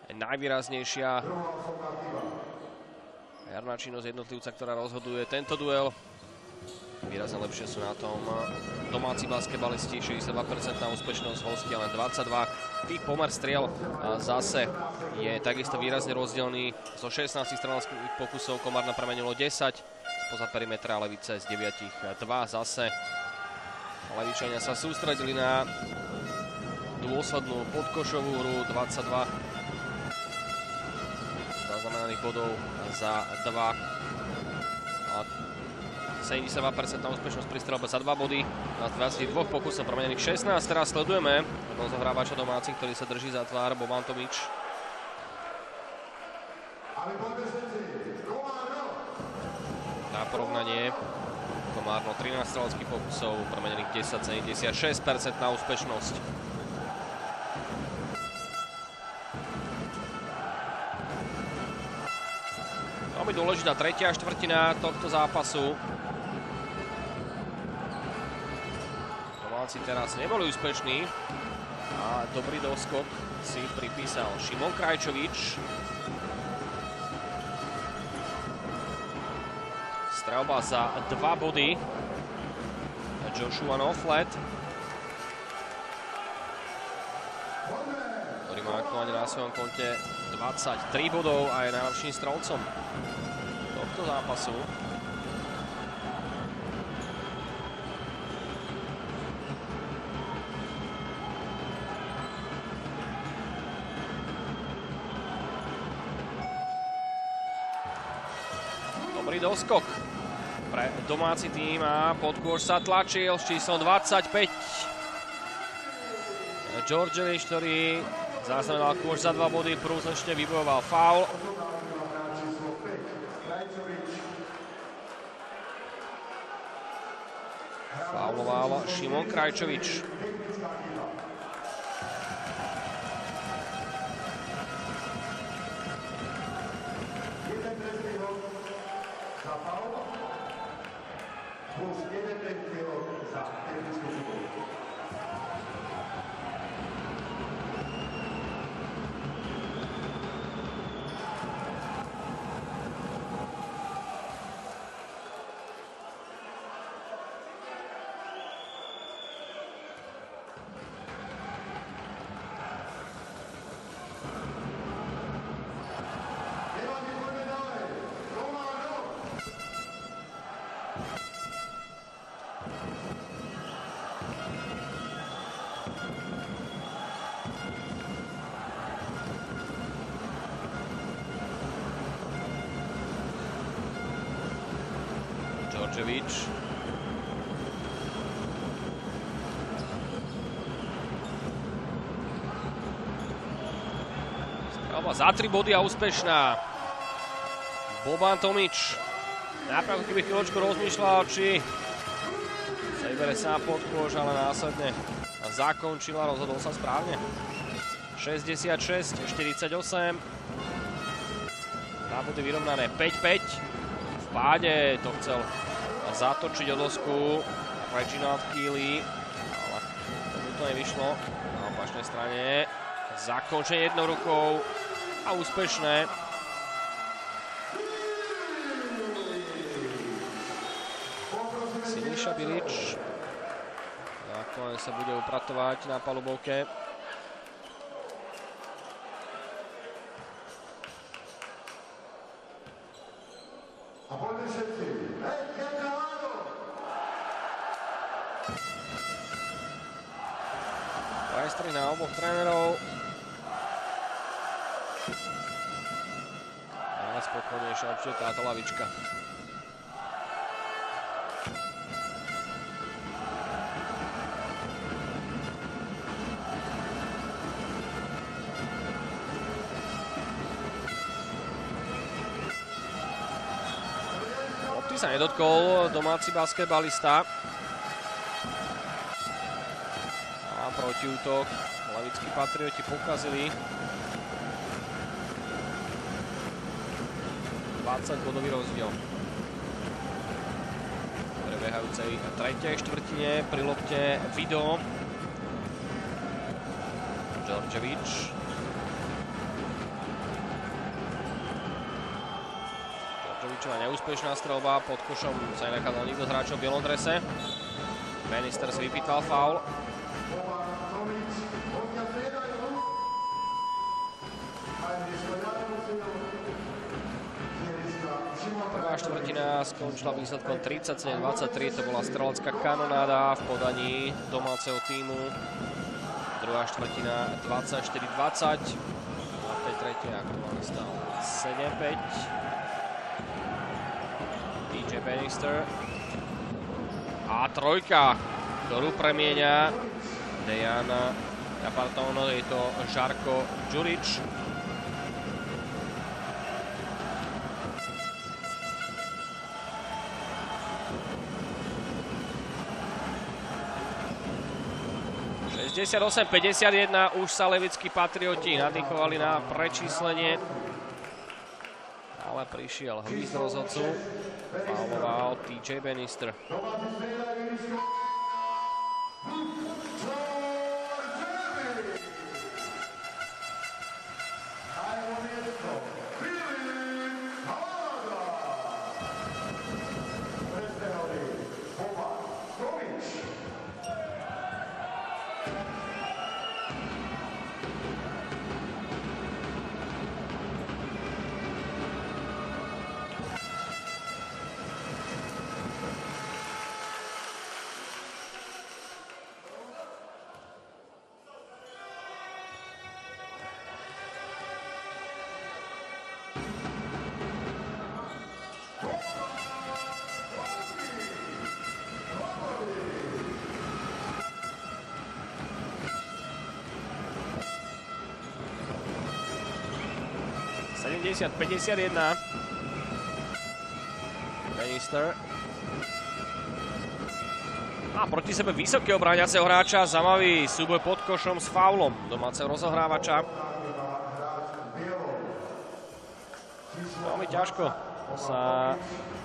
najvýraznejšia jarná činnosť jednotlivca, ktorá rozhoduje tento duel. Výrazne lepšie sú na tom domáci basketbalisti, 62% úspešnosť, hostia len 22. Tých pomer striel zase je takisto výrazne rozdielný. Zo 16 streleckých pokusov Komárno premenilo 10, spoza perimetra, Levice z 9 2 zase. Levičania sa sústredili na dôslednú podkošovú hru, 22 zaznamenaných bodov za 2. 72% úspešnosť pri strelbe za 2 body. Na 22 pokusov premenených 16. Teraz sledujeme rozohrávača domácich, ktorý sa drží za tvár, Boban Tomič. Na porovnanie Komárno 13 streleckých pokusov, premenených 10, 76% na úspešnosť. Veľmi dôležitá tretia štvrtina tohto zápasu. Domáci teraz neboli úspešní a dobrý doskok si pripísal Šimon Krajčovič. Strelba za 2 body Joshua Noflet, ktorý má aktuálne na svojom konte 23 bodov a je najlepším strelcom tohto zápasu. Dobrý doskok pre domáci tým a pod kôš sa tlačil s číslom 25 Đorđević, ktorý zaznamenal kôš za 2 body, plus ešte vybojoval faul. Fauloval Šimon Krajčovič. Đorđević. Strelba za 3 body a úspešná. Boban Tomič. Napravdu, keby chvíľočku rozmýšľal, či sa vybere sám pod kôž, ale následne zakončil a rozhodol sa správne. 66-48. Na body vyrovnané 5-5. V páde to chcel zatočiť o dosku Reginald Keely, ale tomu to nevyšlo. Na opačnej strane zakončenie jednou rukou a úspešné. Siniša Bilič nakoniec sa bude upratovať na palubovke. A poďme všetci. Majstri na oboch trénerov. A spokojnejšia určite táto lavička. Lopty sa nedotkol domáci basketbalista. A protiútok. Levickí Patrioti pokazili. 20-bodový rozdiel. V prebiehajúcej tretej štvrtine pri lopte Vido. Đorđević. Đorđevićova neúspešná strelba. Pod košom sa nenachádal nikto z hráčov v bielom drese. Bannister si vypýtal faul. Prvá štvrtina skončila výsledkom 37-23. To bola strelecká kanonáda v podaní domáceho tímu. Druhá štvrtina 24-20. A v tej tretej aktuálne stal 7-5. DJ Bannister. A trojka, ktorú premieňa je to Žarko Đurić. Š 68-51, už sa levickí Patrioti nadýchovali na prečíslenie. Ale prišiel hvízd rozhodcu. Fauloval TJ Bannister. /50-51. Bannister. A proti sebe vysokého bráňaceho hráča. Zaujímavý súboj pod košom s faulom domáceho rozohrávača. Veľmi ťažko sa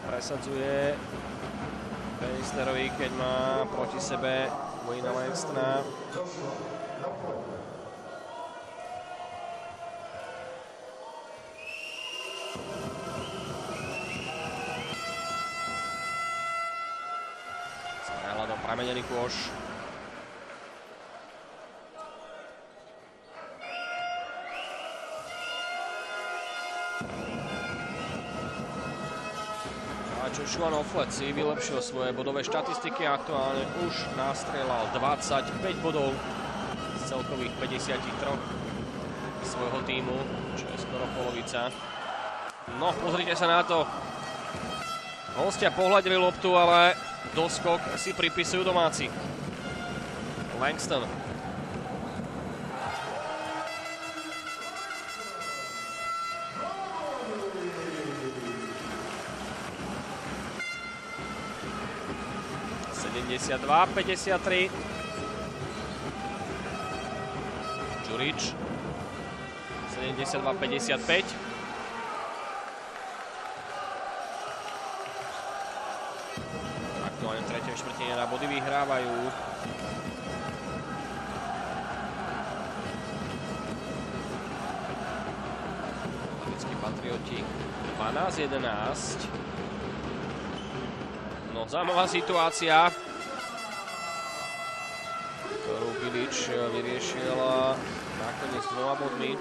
presadzuje Bannisterovi, keď má proti sebe Wayna Langstona. Premenený kôš. Joshua Noflet si vylepšil svoje bodové štatistiky a aktuálne už nastrelal 25 bodov z celkových 53 svojho tímu, čo je skoro polovica. No, pozrite sa na to. Hostia pohľadili loptu, ale doskok si pripisujú domáci. Langston. (72-53). Đurić. 72-55. Aktuálne v tretej štvrtine na body vyhrávajú. Levickí Patrioti 12-11. No, zaujímavá situácia, ktorú Bilič vyriešil nakoniec 2 bodmi.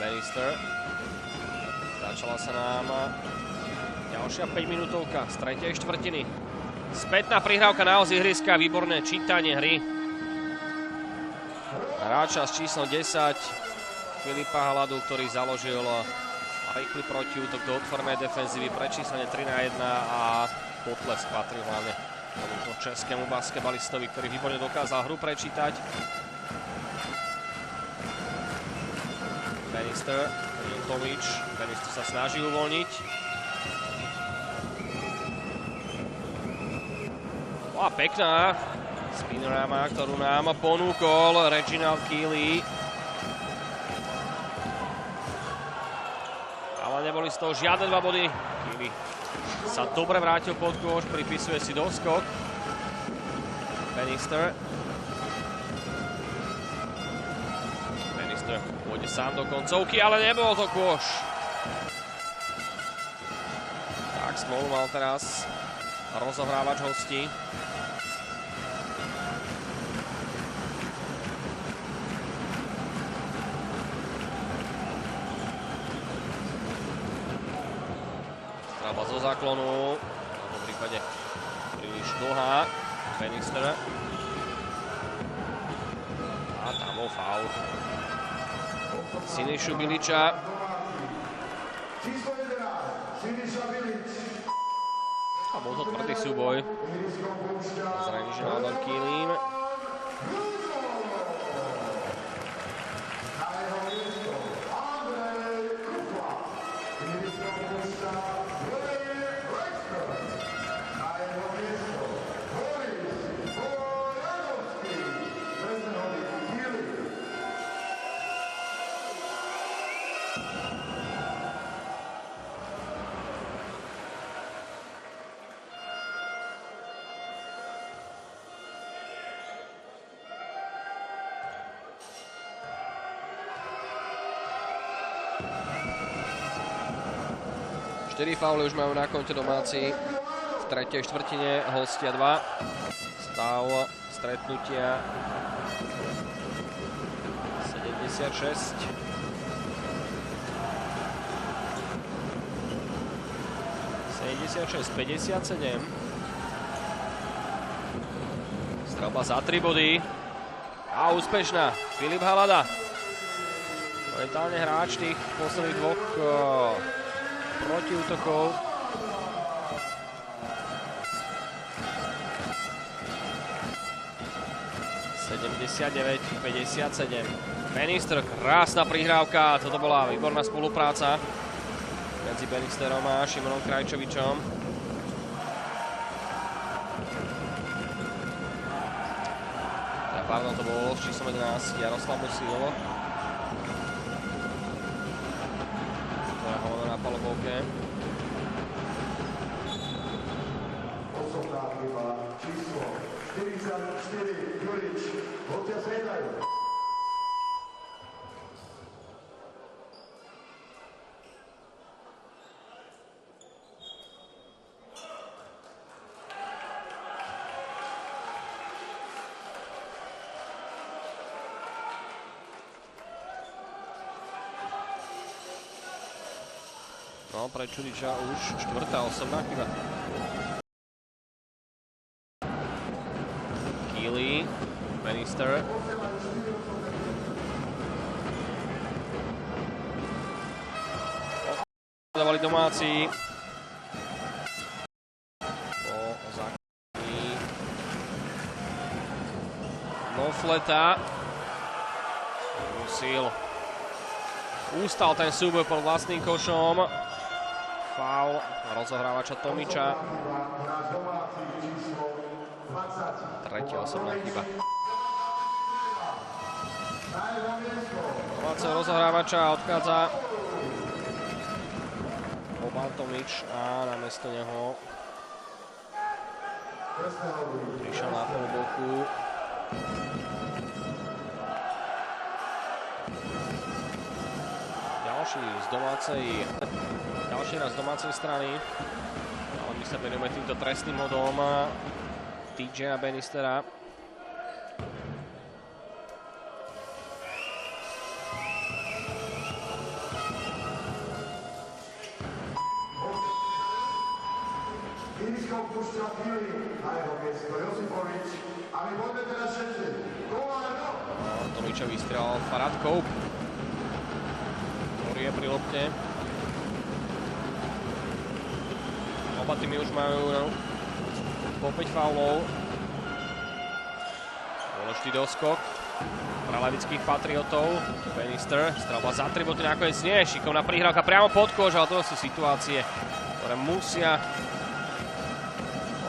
Bannister. Začala sa nám ďalšia 5-minútovka z tretej štvrtiny. Spätná prihrávka na os ihriska, výborné čítanie hry. Hráča s číslom 10 Filipa Haladu, ktorý založil rýchly protiútok do otvorenej defenzívy, prečíslenie 3-1 a potlesk patrí hlavne tomuto českému basketbalistovi, ktorý výborne dokázal hru prečítať. Bannister, Tomič, Bannister sa snaží uvoľniť. A pekná spinorama, ktorú nám ponúkol Reginald Keely. Ale neboli z toho žiadne 2 body. Keely sa dobre vrátil pod koš, pripisuje si doskok. Bannister. Bannister pôjde sám do koncovky, ale nebol to koš. Tak, smolu mal teraz rozohrávač hostí. Strelba zo záklonu, v tomto prípade príliš dlhá. Bannister. A tam bol faul. Siniša Biliča. A bol to tvrdý súboj s Reginaldom Keelym. Štyri fauly už majú na konte domáci. V tretej štvrtine hostia 2. Stav stretnutia 76. Strelba za 3 body. A úspešná. Filip Halada. Momentálne hráč tých posledných 2 protiútokov. (79-57). Bannister, krásna prihrávka. Toto bola výborná spolupráca medzi Bannisterom a Šimonom Krajčovičom. Pardon, to bolo s číslom 11 Jaroslav Musilo. Palubovke. Osobná chyba číslo 44 Jurič. Hostia striedajú. No, pre Čuriča už 4. osobná chyba. Keely, Bannister. Dávali domáci. Po základní. Nofleta. Ustal ten súboj pod vlastným košom. Faul rozohrávača Tomiča. Tretia osobná chyba. Domáceho rozohrávača odchádza Boban Tomič a namiesto neho prišiel na polboku. Ďalší raz z domácej strany, ale my sa venujeme týmto trestným hodom TJ a Bannistera. Irisko púšťa Keely na jeho miesto Josipovič a my poďme teraz všetci. Tomičový strel Farad Koup. Je pri lopte. Oba týmy už majú po 5 faulov. Dôležitý doskok. pre levických Patriotov. Bannister, strelba za 3 boty, nakoniec nie. Šikovná prihrávka priamo pod koš, ale to sú situácie, ktoré musia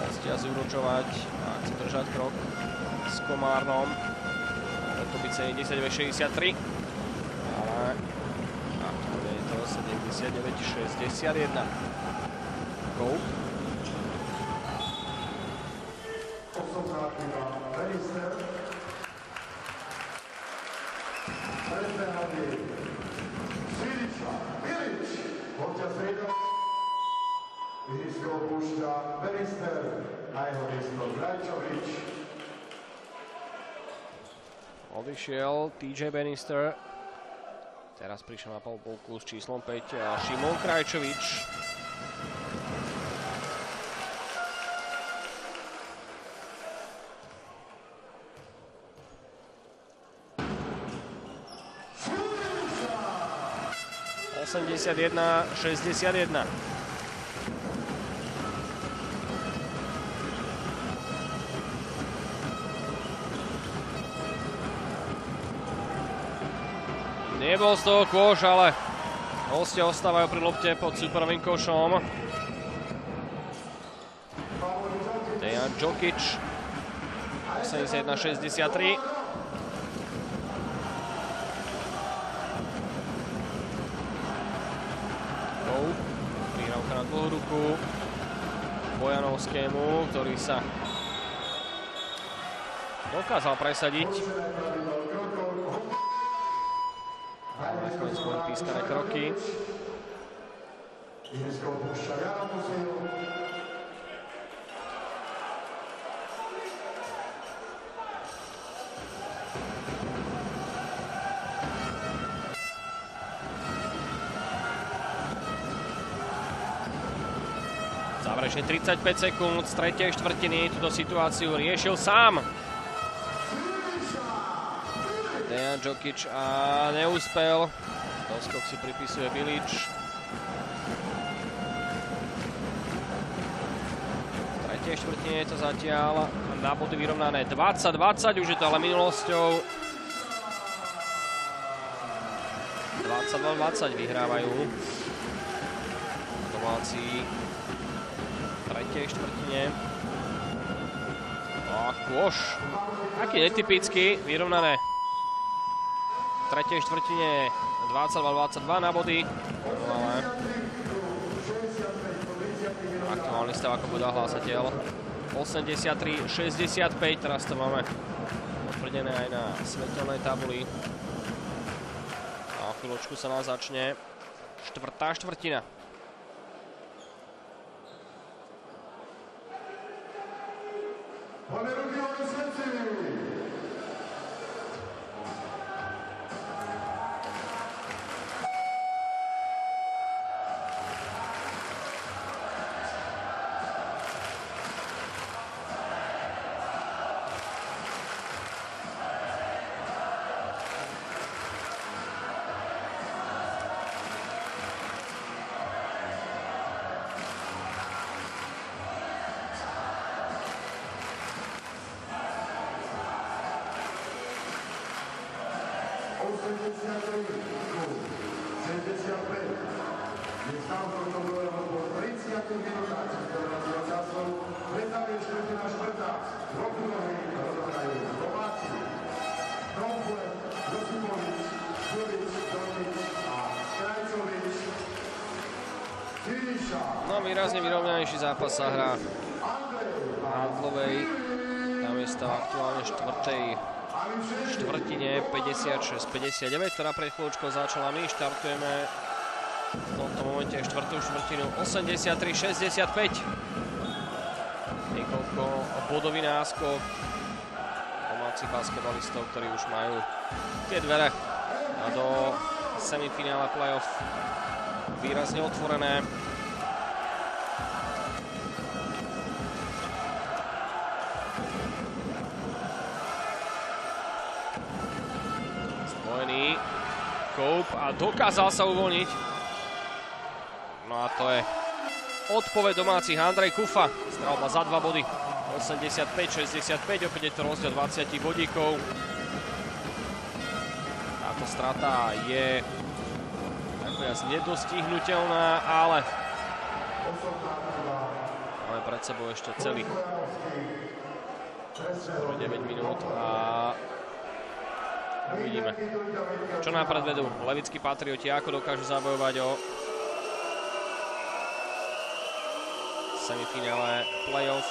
hostia zúročovať a chce držať krok s Komárnom. Môže to byť 79-63, ale aktuálne je to 79-61. Gol. Osobná chyba Bannister. Predbehali Siliča, Bilič, Horťa Sejdo. Ihrisko opúšťa Bannister, na jeho miesto Krajčovič. Odišiel TJ Bannister. Teraz prišiel na polku s číslom 5 Šimon Krajčovič. (81-61). Nebol z toho kôš, ale hostia ostávajú pri lopte pod superovým košom. Dejan Djokic, 81-63. Prihrávka na dlhú ruku Bojanovskému, ktorý sa dokázal presadiť. Ale nakoniec boli pískané kroky. Záverečne 35 sekúnd z tretej štvrtiny túto situáciu riešil sám Dejan Djokic a neúspel. Doskok si pripisuje Bilič. V tretej štvrtine je to zatiaľ na body vyrovnané 20-20, už je to ale minulosťou. 22-20 vyhrávajú domáci v tretej štvrtine. A kôš, aký netypický, vyrovnané. V tretej štvrtine 22-22 na body. Aktuálny stav, ako bude hlásateľ. 83-65, teraz to máme potvrdené aj na svetelnej tabuli. A o chvíľočku sa nám začne štvrtá štvrtina. No, výrazne vyrovnanejší zápas sa hrá na dlovej. Tam je stav aktuálne štvrtine 56-59, ktorá pred chvíľočkou začala. My štartujeme v tomto momente štvrtú štvrtinu 83-65. Niekoľko bodový náskok domácich basketbalistov, ktorí už majú tie dvere do semifinále playoff výrazne otvorené. Spojený Cope a dokázal sa uvoľniť. No a to je odpoveď domácich. Andrej Kufa, strelba za 2 body. 85-65, opäť je to rozdiel 20 bodíkov. Táto strata je nakoniec nedostihnuteľná, ale máme pred sebou ešte celých skoro 9 minút a uvidíme, čo nám predvedú levickí Patrioti, ako dokážu zabojovať o semifinále playoff.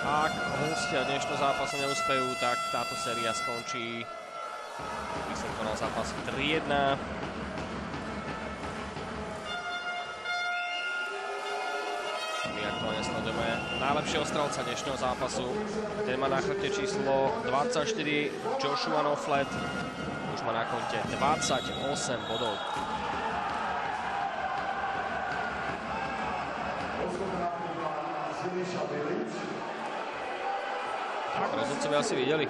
Ak hostia dnešného zápasu neúspejú, tak táto séria skončí výsledkom na zápas 3-1. My aktuálne sledujeme najlepšieho strelca dnešného zápasu. Ten má na chrbte číslo 24, Joshua Noflet. Už má na konte 28 bodov. Tak, rozhodcovia asi videli.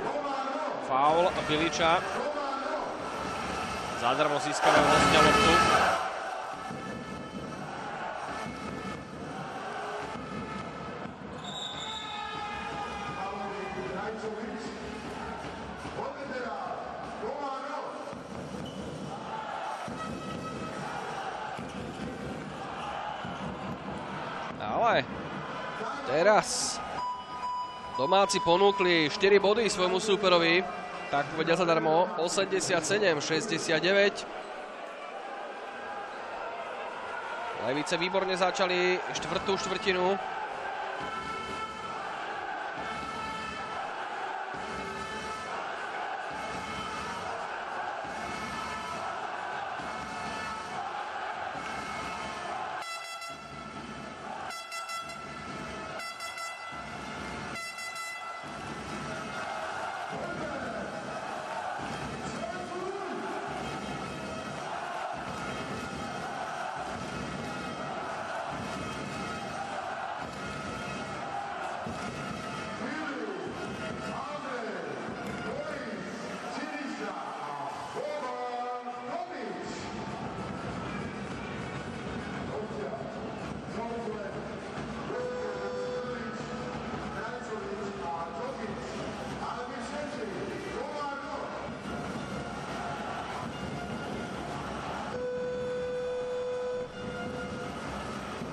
Faul Biliča. Zadarmo získavajú hostia loptu. Ale teraz domáci ponúkli 4 body svojmu súperovi, tak povedia zadarmo, 87-69. Levice výborne začali štvrtú štvrtinu.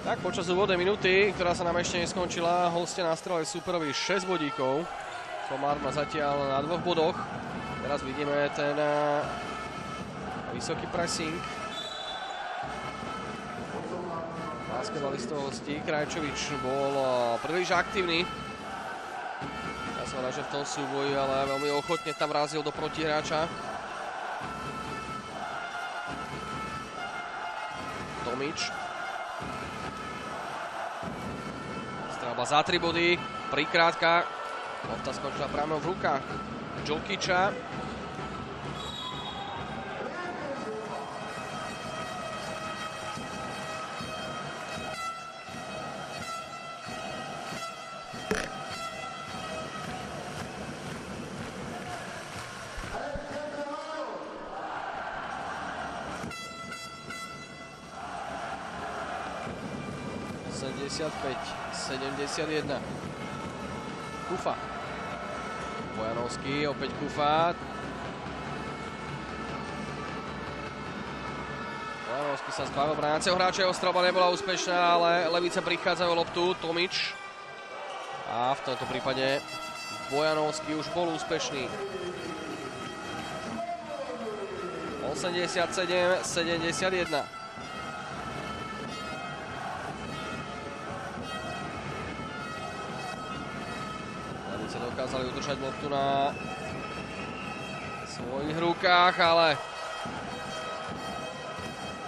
Tak, počas úvodnej minúty, ktorá sa nám ešte neskončila, hostia nastrelili súperovi 6 bodíkov. Komár má zatiaľ na 2 bodoch. Teraz vidíme ten vysoký pressing. Basketbalistov hostí Krajčovič bol príliš aktívny. Ja som rád, že v tom súboji, ale veľmi ochotne tam vrazil do protihráča. Tomič. Strelba za 3 body, prikrátka. Lopta skončila práve v rukách Džokiča. ...75, 71. Kufa. Bojanovský, opäť Kufa. Bojanovský sa zbavil brániaceho hráča, jeho strelba nebola úspešná, ale Levice prichádzajú o loptu, Tomič. A v tomto prípade Bojanovský už bol úspešný. 87, 71. Dokázali udržať loptu na svojich rukách, ale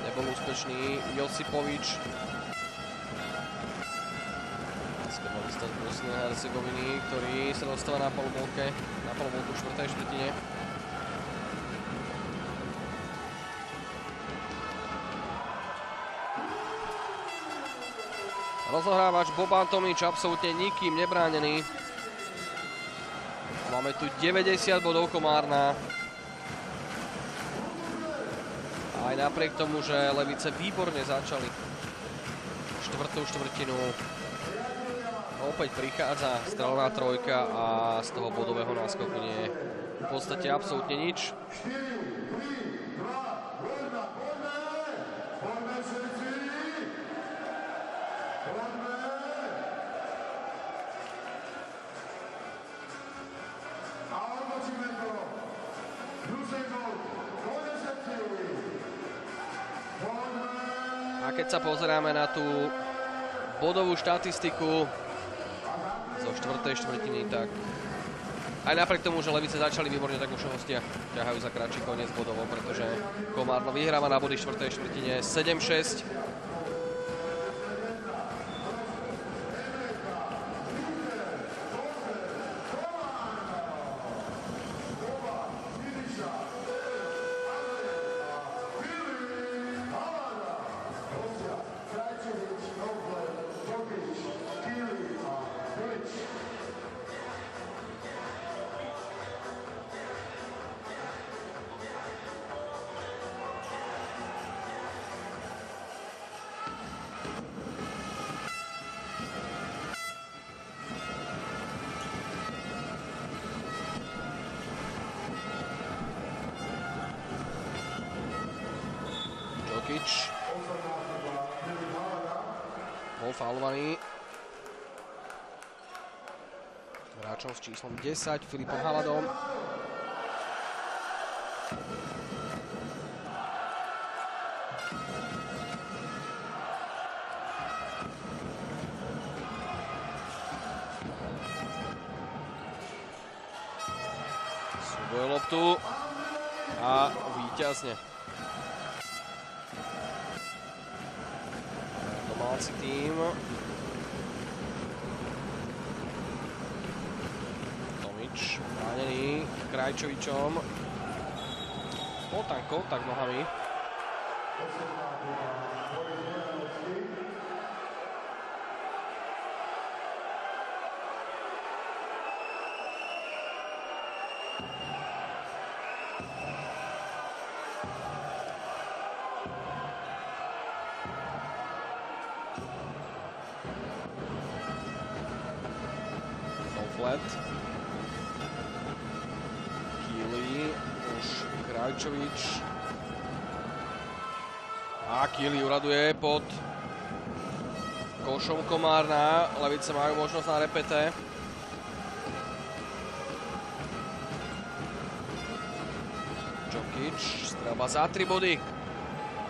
nebol úspešný Josipovič. Basketbalista z Bosny a Hercegoviny, ktorý sa dostáva na polobolku v štvrtej štvrtine. Rozohrávač Boban Tomič, absolútne nikým nebránený. Máme tu 90 bodov Komárna. Aj napriek tomu, že Levice výborne začali štvrtú štvrtinu. Opäť prichádza strelná trojka a z toho bodového náskoku nie je v podstate absolútne nič. Poďme všetci! Poďme! A odločíme to! Dušenko, poďme všetci! Poďme! A keď sa pozeráme na tú bodovú štatistiku zo 4. štvrtiny, tak aj napriek tomu, že Levice začali výborne, tak už hostia ťahajú za kratší koniec bodovo, pretože Komárno vyhráva na body v 4. štvrtine 7-6. Bol faulovaný hráčom s číslom 10, Filipom Haladom. Súboj loptu a víťazne. Domáci tým. Tomič bránený Krajčovičom. Bol tam kontakt nohami. Kili, už Krajčovič. A Kili uraduje pod košom Komárna. Levice majú možnosť na repete. Čokič, strelba za 3 body.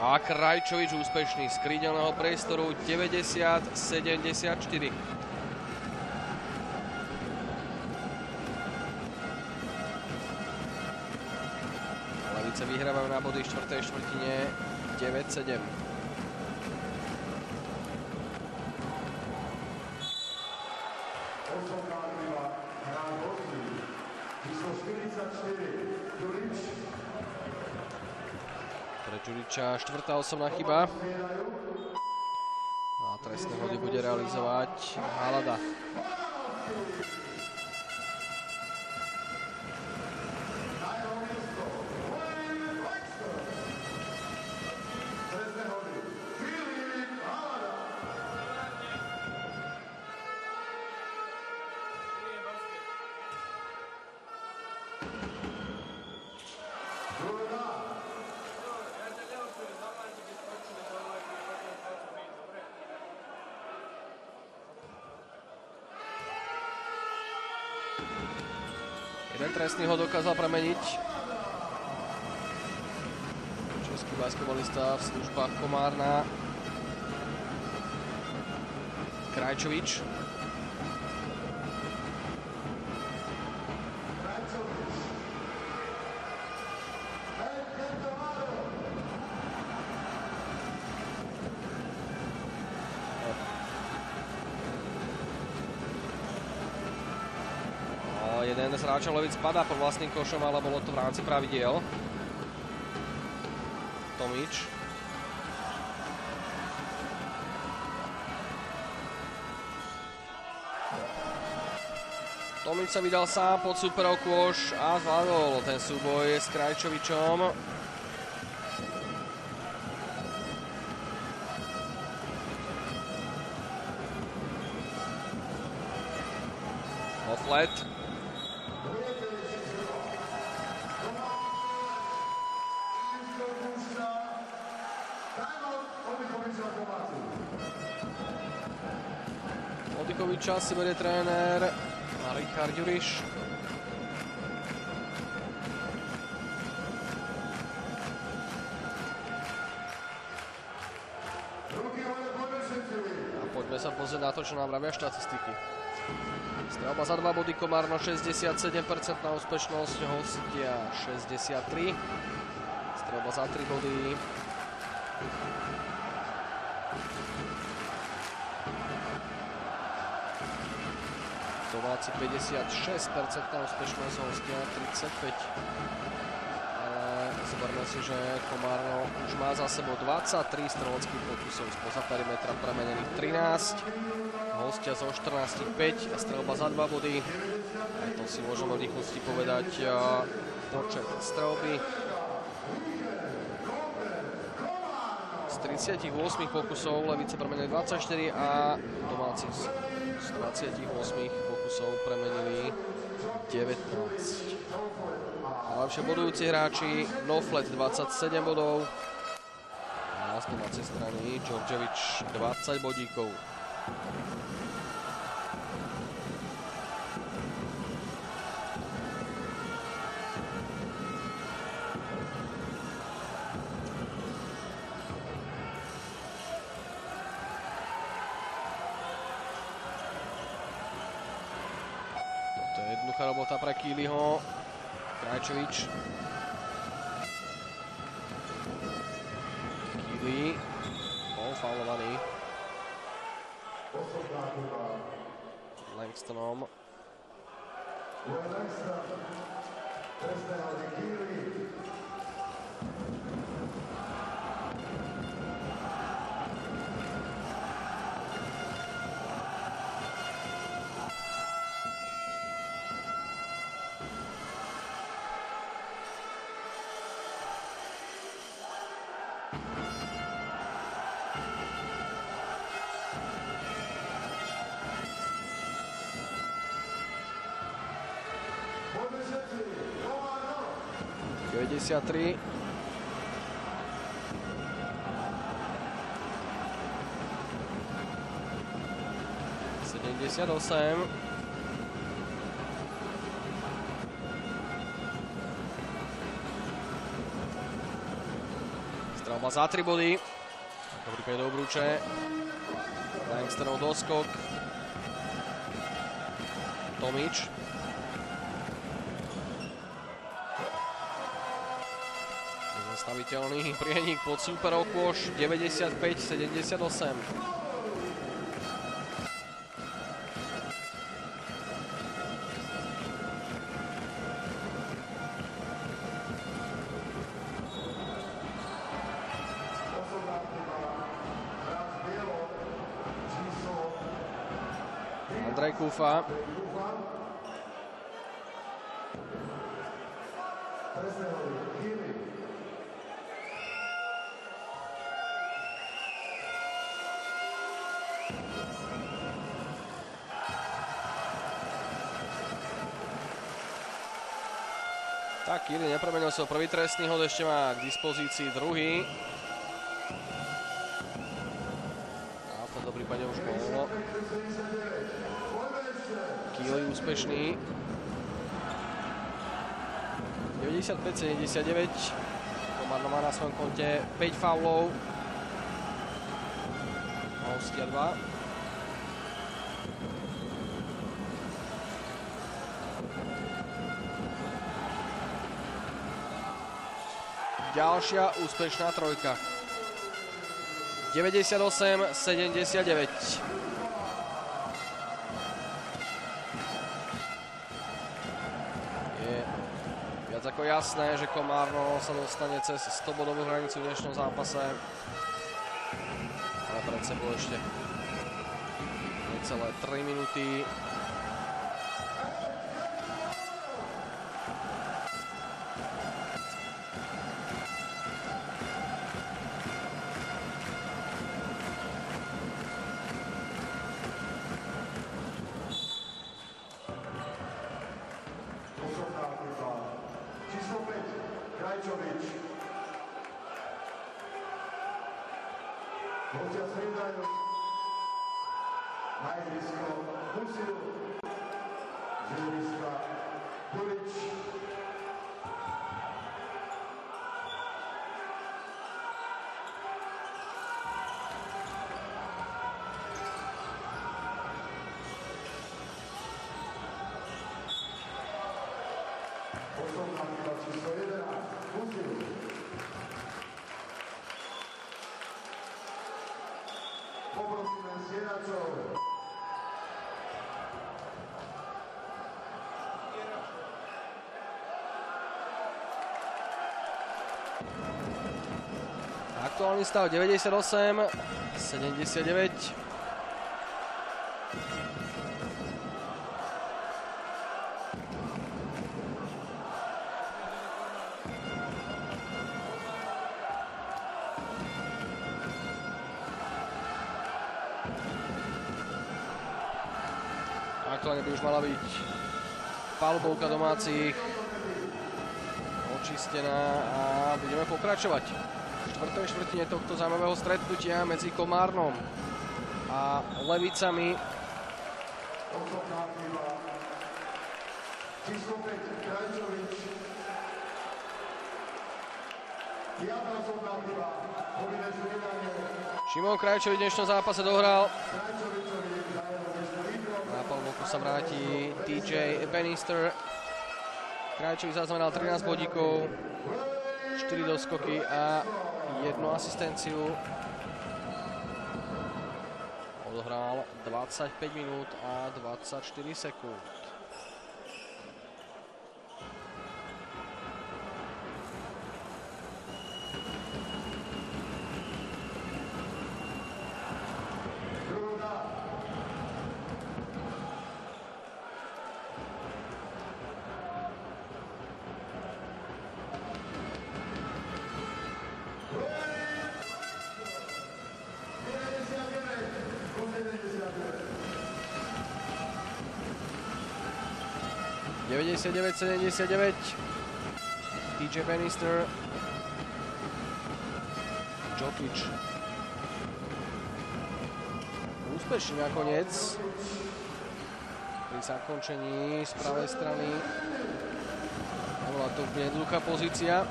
A Krajčovič úspešný z krídelného priestoru 90-74. Vyhrávajú na body v 4. štvrtine 9-7. Pre Ďuriča 4. osobná chyba. A trestné hody bude realizovať Halada. Jeden trestný ho dokázal premeniť český basketbalista v službách Komárna Krajčovič. Jeden z hráčov Levic padá pod vlastným košom, ale bolo to v rámci pravidiel. Tomič. Tomič sa vydal sám pod súperov kôš a zvládol ten súboj s Krajčovičom. Offlet. čas si bude tréner Richard Juriš. A poďme sa pozrieť na to, čo nám vravia štatistiky. Streľba za 2 body, Komárno 67% úspešnosť, hostia 63. Streľba za 3 body. Domáci 56% úspešnosť, hostia 35. Ale zoberme si, že Komárno už má za sebou 23 streleckých pokusov spoza perimetra, premenených 13. Hostia zo 14 5 a streľba za 2 body. Aj to si môžeme v rýchlosti povedať počet streľby. Z 38 pokusov Levice premenili 24 a domáci z 28 pokusov premenili 19. Najlepšie bodujúci hráči Noflet 27 bodov a z domácej strany Đorđević 20 bodíkov. Jednoduchá robota pre Kýliho. Krajčovič. Kýli. Bol faulovaný. Langstonom. ...93. Streľba za 3 body. Dobrý pej do obruče. Langstonov doskok. Tomič. Zastaviteľný prienik pod súperov kôš 95-78. Andrej Kúfa. Tak, Kýli nepremenil svoj prvý trestný hod, ešte má k dispozícii druhý. A v tomto prípade už bolo. Kýli úspešný. 95-79. Komárno má na svojom konte 5 faulov. Hostia 2. Ďalšia úspešná trojka. 98-79. Je viac ako jasné, že Komárno sa dostane cez 100-bodovú hranicu v dnešnom zápase. Ale pred sebou ešte necelé 3 minúty. Na ihrisko Musil, z ihriska Burič. Posledná chyba číslo 11, Musil. Poprosíme Sienačov. Aktuálny stav 98-79. Aktuálne by už mala byť palubovka domácich očistená a budeme pokračovať v štvrtej štvrtine tohto zaujímavého stretnutia medzi Komárnom a Levicami. Číslo 5, Krajčovič. 5. osobná chyba, povinné striedanie. Šimon Krajčovič v dnešnom zápase dohral. Krajčovičovi dajú dnešnú výkon. Na palubovku sa vráti TJ Bannister. Krajčovič zaznamenal 13 bodíkov, 4 doskoky a 1 asistenciu. Odohral 25 minút a 24 sekúnd. (99-79). TJ Bannister. Djokic. Úspešný nakoniec pri zakončení z pravej strany. Bola to úplne jednoduchá pozícia.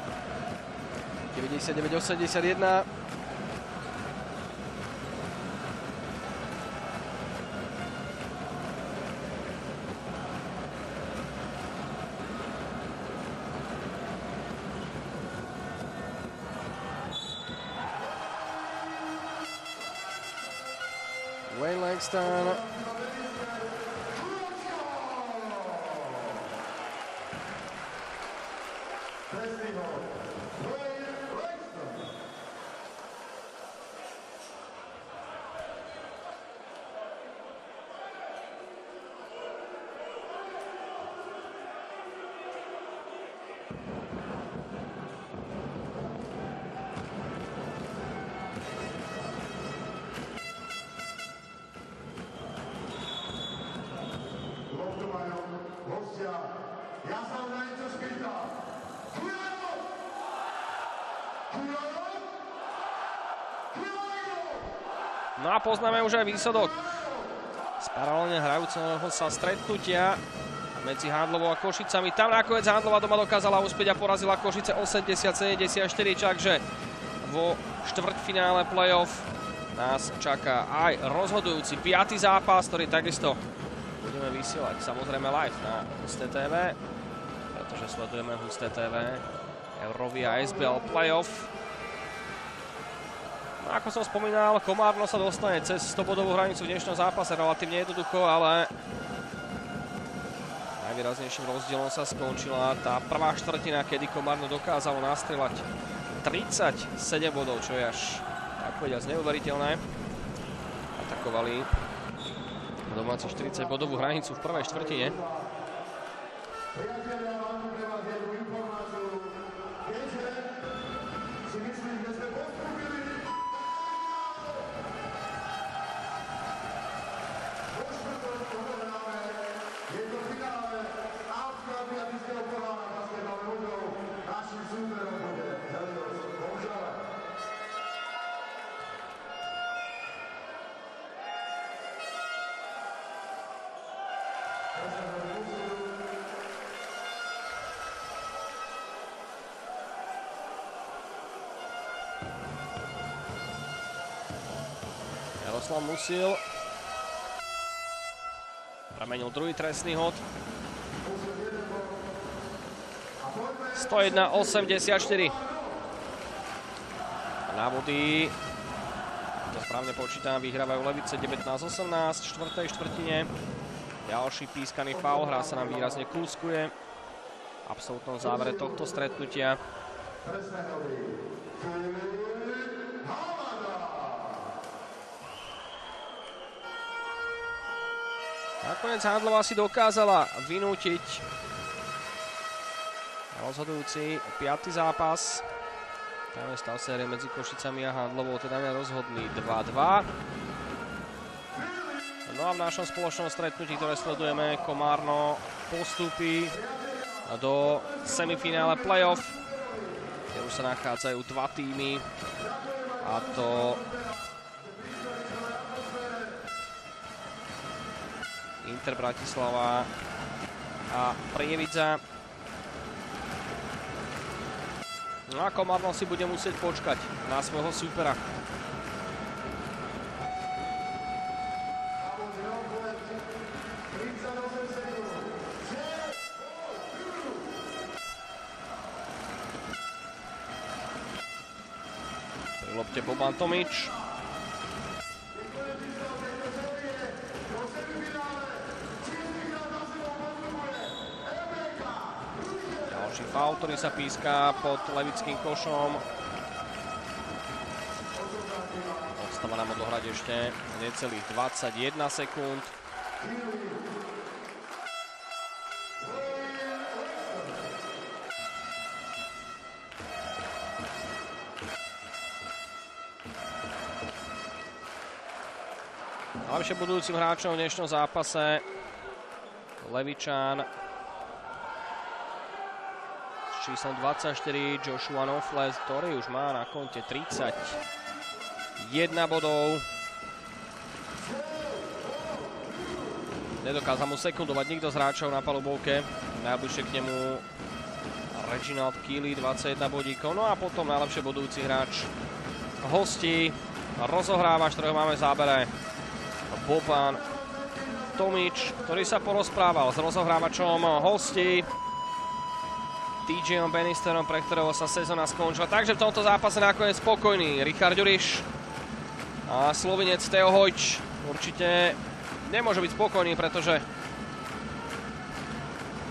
99-81. Wayne Langston. Ja sa na niečo spýtam. Kujanov! Kujanov! Kujanov! No a poznáme už aj výsledok z paralelne hrajúceho sa stretnutia medzi Handlovou a Košicami. Tam nakoniec Handlova doma dokázala uspieť a porazila Košice 80-74, takže vo štvrťfinále play-off nás čaká aj rozhodujúci 5. zápas, ktorý takisto budeme vysielať samozrejme live na Husté TV, pretože sledujeme Husté TV Eurovia SBL Playoff. No, ako som spomínal, Komárno sa dostane cez 100-bodovú hranicu v dnešnom zápase relatívne jednoducho, ale najvýraznejším rozdielom sa skončila tá prvá štvrtina, kedy Komárno dokázalo nastrieľať 37 bodov, čo je až tak povedať neuveriteľné. Atakovali domáci 40-bodovú hranicu v prvej štvrtine. Priatelia, mám tu pre vás jednu informáciu. Keďže si myslím, že sme postúpili do štvrtého odohráme, je to finále Austro-Adriatického pohára basketbalu mužov. Naším súperom bude Helios Domžale. Ruslan Musil premenil druhý trestný hod. 101-84. Na body, to správne počítam, vyhrávajú Levice 19-18 v štvrtej štvrtine. Ďalší pískaný faul, hra sa nám výrazne kúskuje. V absolútnom závere tohto stretnutia. Nakoniec Handlová si dokázala vynútiť rozhodujúci 5. zápas. Tam je stav série medzi Košicami a Handlovou, teda nerozhodný 2-2. No a v našom spoločnom stretnutí, ktoré sledujeme, Komárno postupí do semifinále playoff, kde už sa nachádzajú dva týmy, a to Inter Bratislava a Prievidza. No a Komárno si bude musieť počkať na svojho súpera. Pri lopte Boban Tomič. Faul, ktorý sa píska pod levickým košom. Ostáva nám odohrať ešte necelých 21 sekúnd. Navyše budúcim hráčom v dnešnom zápase Levičan číslom 24 Joshua Noflet, ktorý už má na konte 31 bodov. Nedokázal mu sekundovať nikto z hráčov na palubovke. Najbližšie k nemu Reginald Keely, 21 bodíkov. No a potom najlepšie bodujúci hráč hostí, rozohrávač, ktorého máme v zábere, Boban Tomič, ktorý sa porozprával s rozohrávačom hostí, TJom Bannisterom, pre ktorého sa sezóna skončila. Takže v tomto zápase nakoniec spokojný Richard Ďuriš a Slovinec Teo Hojč určite nemôže byť spokojný, pretože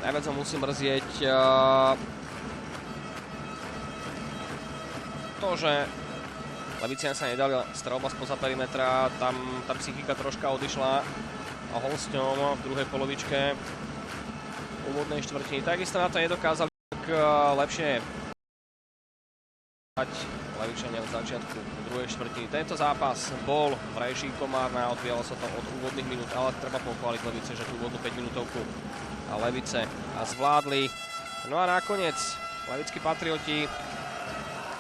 najviac ho musí mrzieť to, že Levician sa nedali strelba spoza perimetra, tam tá psychika troška odišla a hosťom v druhej polovičke úvodnej štvrtiny takisto na to nedokázali lepšie Levičania v začiatku druhej štvrtiny. Tento zápas bol v rejší Komárna, odvíjalo sa to od úvodných minút, ale treba pochváliť Levice, že tú úvodnú 5-minútovku Levice zvládli. No a nakoniec levickí Patrioti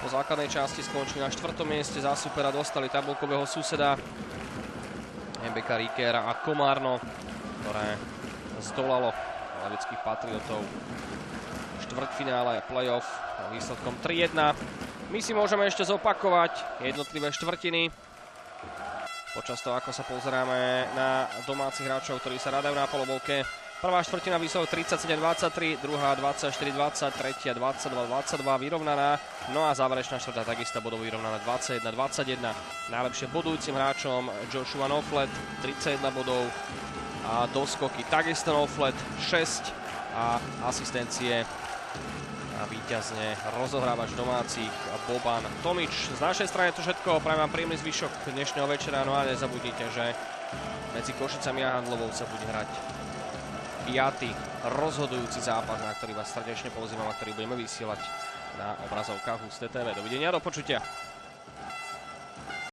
po základnej časti skončili na 4. mieste, za supera dostali tabuľkového suseda MBK Rikéra a Komárno, ktoré zdolalo levických Patriotov v štvrtfinále playoff výsledkom 3-1. My si môžeme ešte zopakovať jednotlivé štvrtiny počas toho, ako sa pozeráme na domácich hráčov, ktorí sa rádajú na polobovke. Prvá štvrtina výsledok 37-23, druhá 24-20, tretia 22-22 vyrovnaná. No a záverečná štvrtá takisto bodov vyrovnaná 21-21. Najlepšie bodujúcim hráčom Joshua Noflet 31 bodov a doskoky takisto Noflet 6 a asistencie a víťazne rozohrávač domácich Boban Tomič. Z našej strany to všetko, prajem vám príjemný zvyšok dnešného večera, no a nezabudnite, že medzi Košicami a Handlovou sa bude hrať 5. rozhodujúci zápas, na ktorý vás srdečne pozývam a ktorý budeme vysielať na obrazovkách Husté TV. Dovidenia, do počutia.